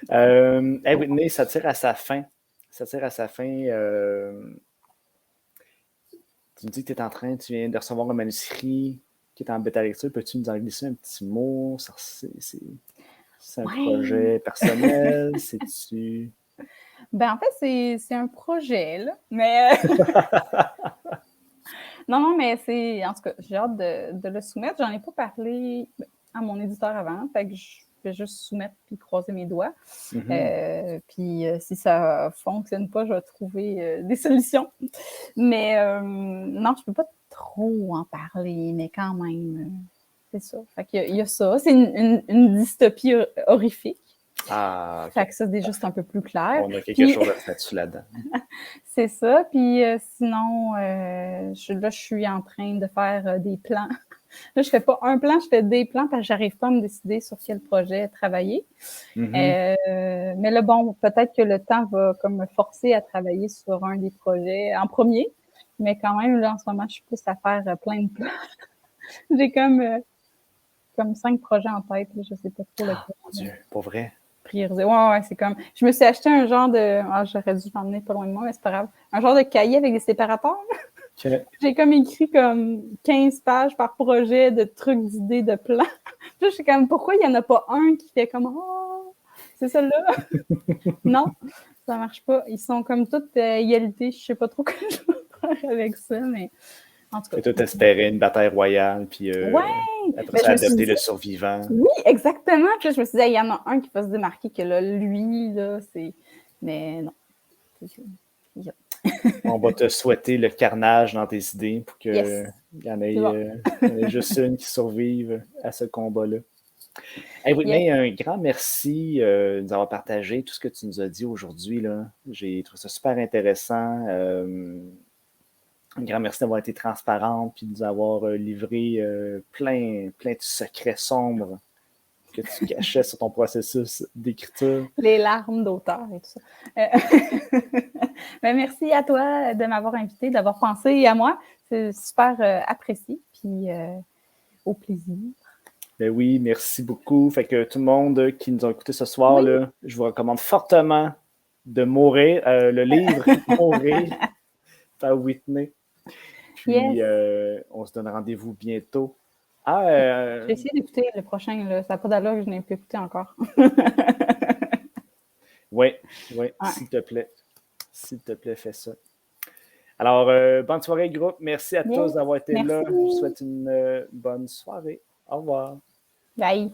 Hey Whitney, ça tire à sa fin. Tu me dis que tu viens de recevoir un manuscrit qui est en bêta lecture. Peux-tu nous en glisser un petit mot? C'est un projet personnel? C'est-tu... Ben, en fait, c'est un projet, là. Mais... non, mais c'est... En tout cas, j'ai hâte de le soumettre. J'en ai pas parlé à mon éditeur avant. Fait que je vais juste soumettre puis croiser mes doigts. Puis si ça fonctionne pas, je vais trouver des solutions. Mais non, je peux pas trop en parler, mais quand même, c'est ça. Fait qu'il y a ça. C'est une dystopie horrifique. Ah, okay. Fait que ça, c'est juste un peu plus clair. On a quelque chose à statut là-dedans. C'est ça. Puis sinon, je suis en train de faire des plans. Là, je fais pas un plan, je fais des plans parce que j'arrive pas à me décider sur quel projet travailler. Mais là, bon, peut-être que le temps va comme me forcer à travailler sur un des projets en premier. Mais quand même, là, en ce moment, je suis plus à faire plein de plans. J'ai comme 5 projets en tête. Là, je sais pas trop lequel. Mon Dieu, pour vrai? Prioriser. Ouais, c'est comme... Je me suis acheté un genre de... Ah, j'aurais dû l'emmener pas loin de moi, mais c'est pas grave. Un genre de cahier avec des séparateurs. Okay. J'ai comme écrit comme 15 pages par projet de trucs, d'idées, de plans. Puis là, je suis comme, pourquoi il n'y en a pas un qui fait comme, oh, c'est celle-là? Non, ça marche pas. Ils sont comme toutes égalité. Je sais pas trop quoi je vais faire avec ça, mais en tout cas. Et toi, t'espérais une bataille royale, puis après ça, adopter le survivant. Oui, exactement. Puis là, je me suis dit, il y en a un qui va se démarquer que là, lui, là, c'est... Mais non. On va te souhaiter le carnage dans tes idées pour qu'il y en ait juste une qui survive à ce combat-là. Hey, Whitney, un grand merci de nous avoir partagé tout ce que tu nous as dit aujourd'hui. J'ai trouvé ça super intéressant. Un grand merci d'avoir été transparente et de nous avoir livré plein de secrets sombres que tu cachais sur ton processus d'écriture. Les larmes d'auteur et tout ça. Ben, merci à toi de m'avoir invité, d'avoir pensé à moi. C'est super apprécié. Puis au plaisir. Ben oui, merci beaucoup. Fait que tout le monde qui nous a écoutés ce soir, là, je vous recommande fortement de Mourir, le livre Mourir par Whitney. Puis on se donne rendez-vous bientôt. Je vais essayer d'écouter le prochain. Là. Ça n'a pas d'allure que je n'ai pas écouté encore. Oui, s'il te plaît. S'il te plaît, fais ça. Alors, bonne soirée, groupe. Merci à tous d'avoir été là. Je vous souhaite une bonne soirée. Au revoir. Bye.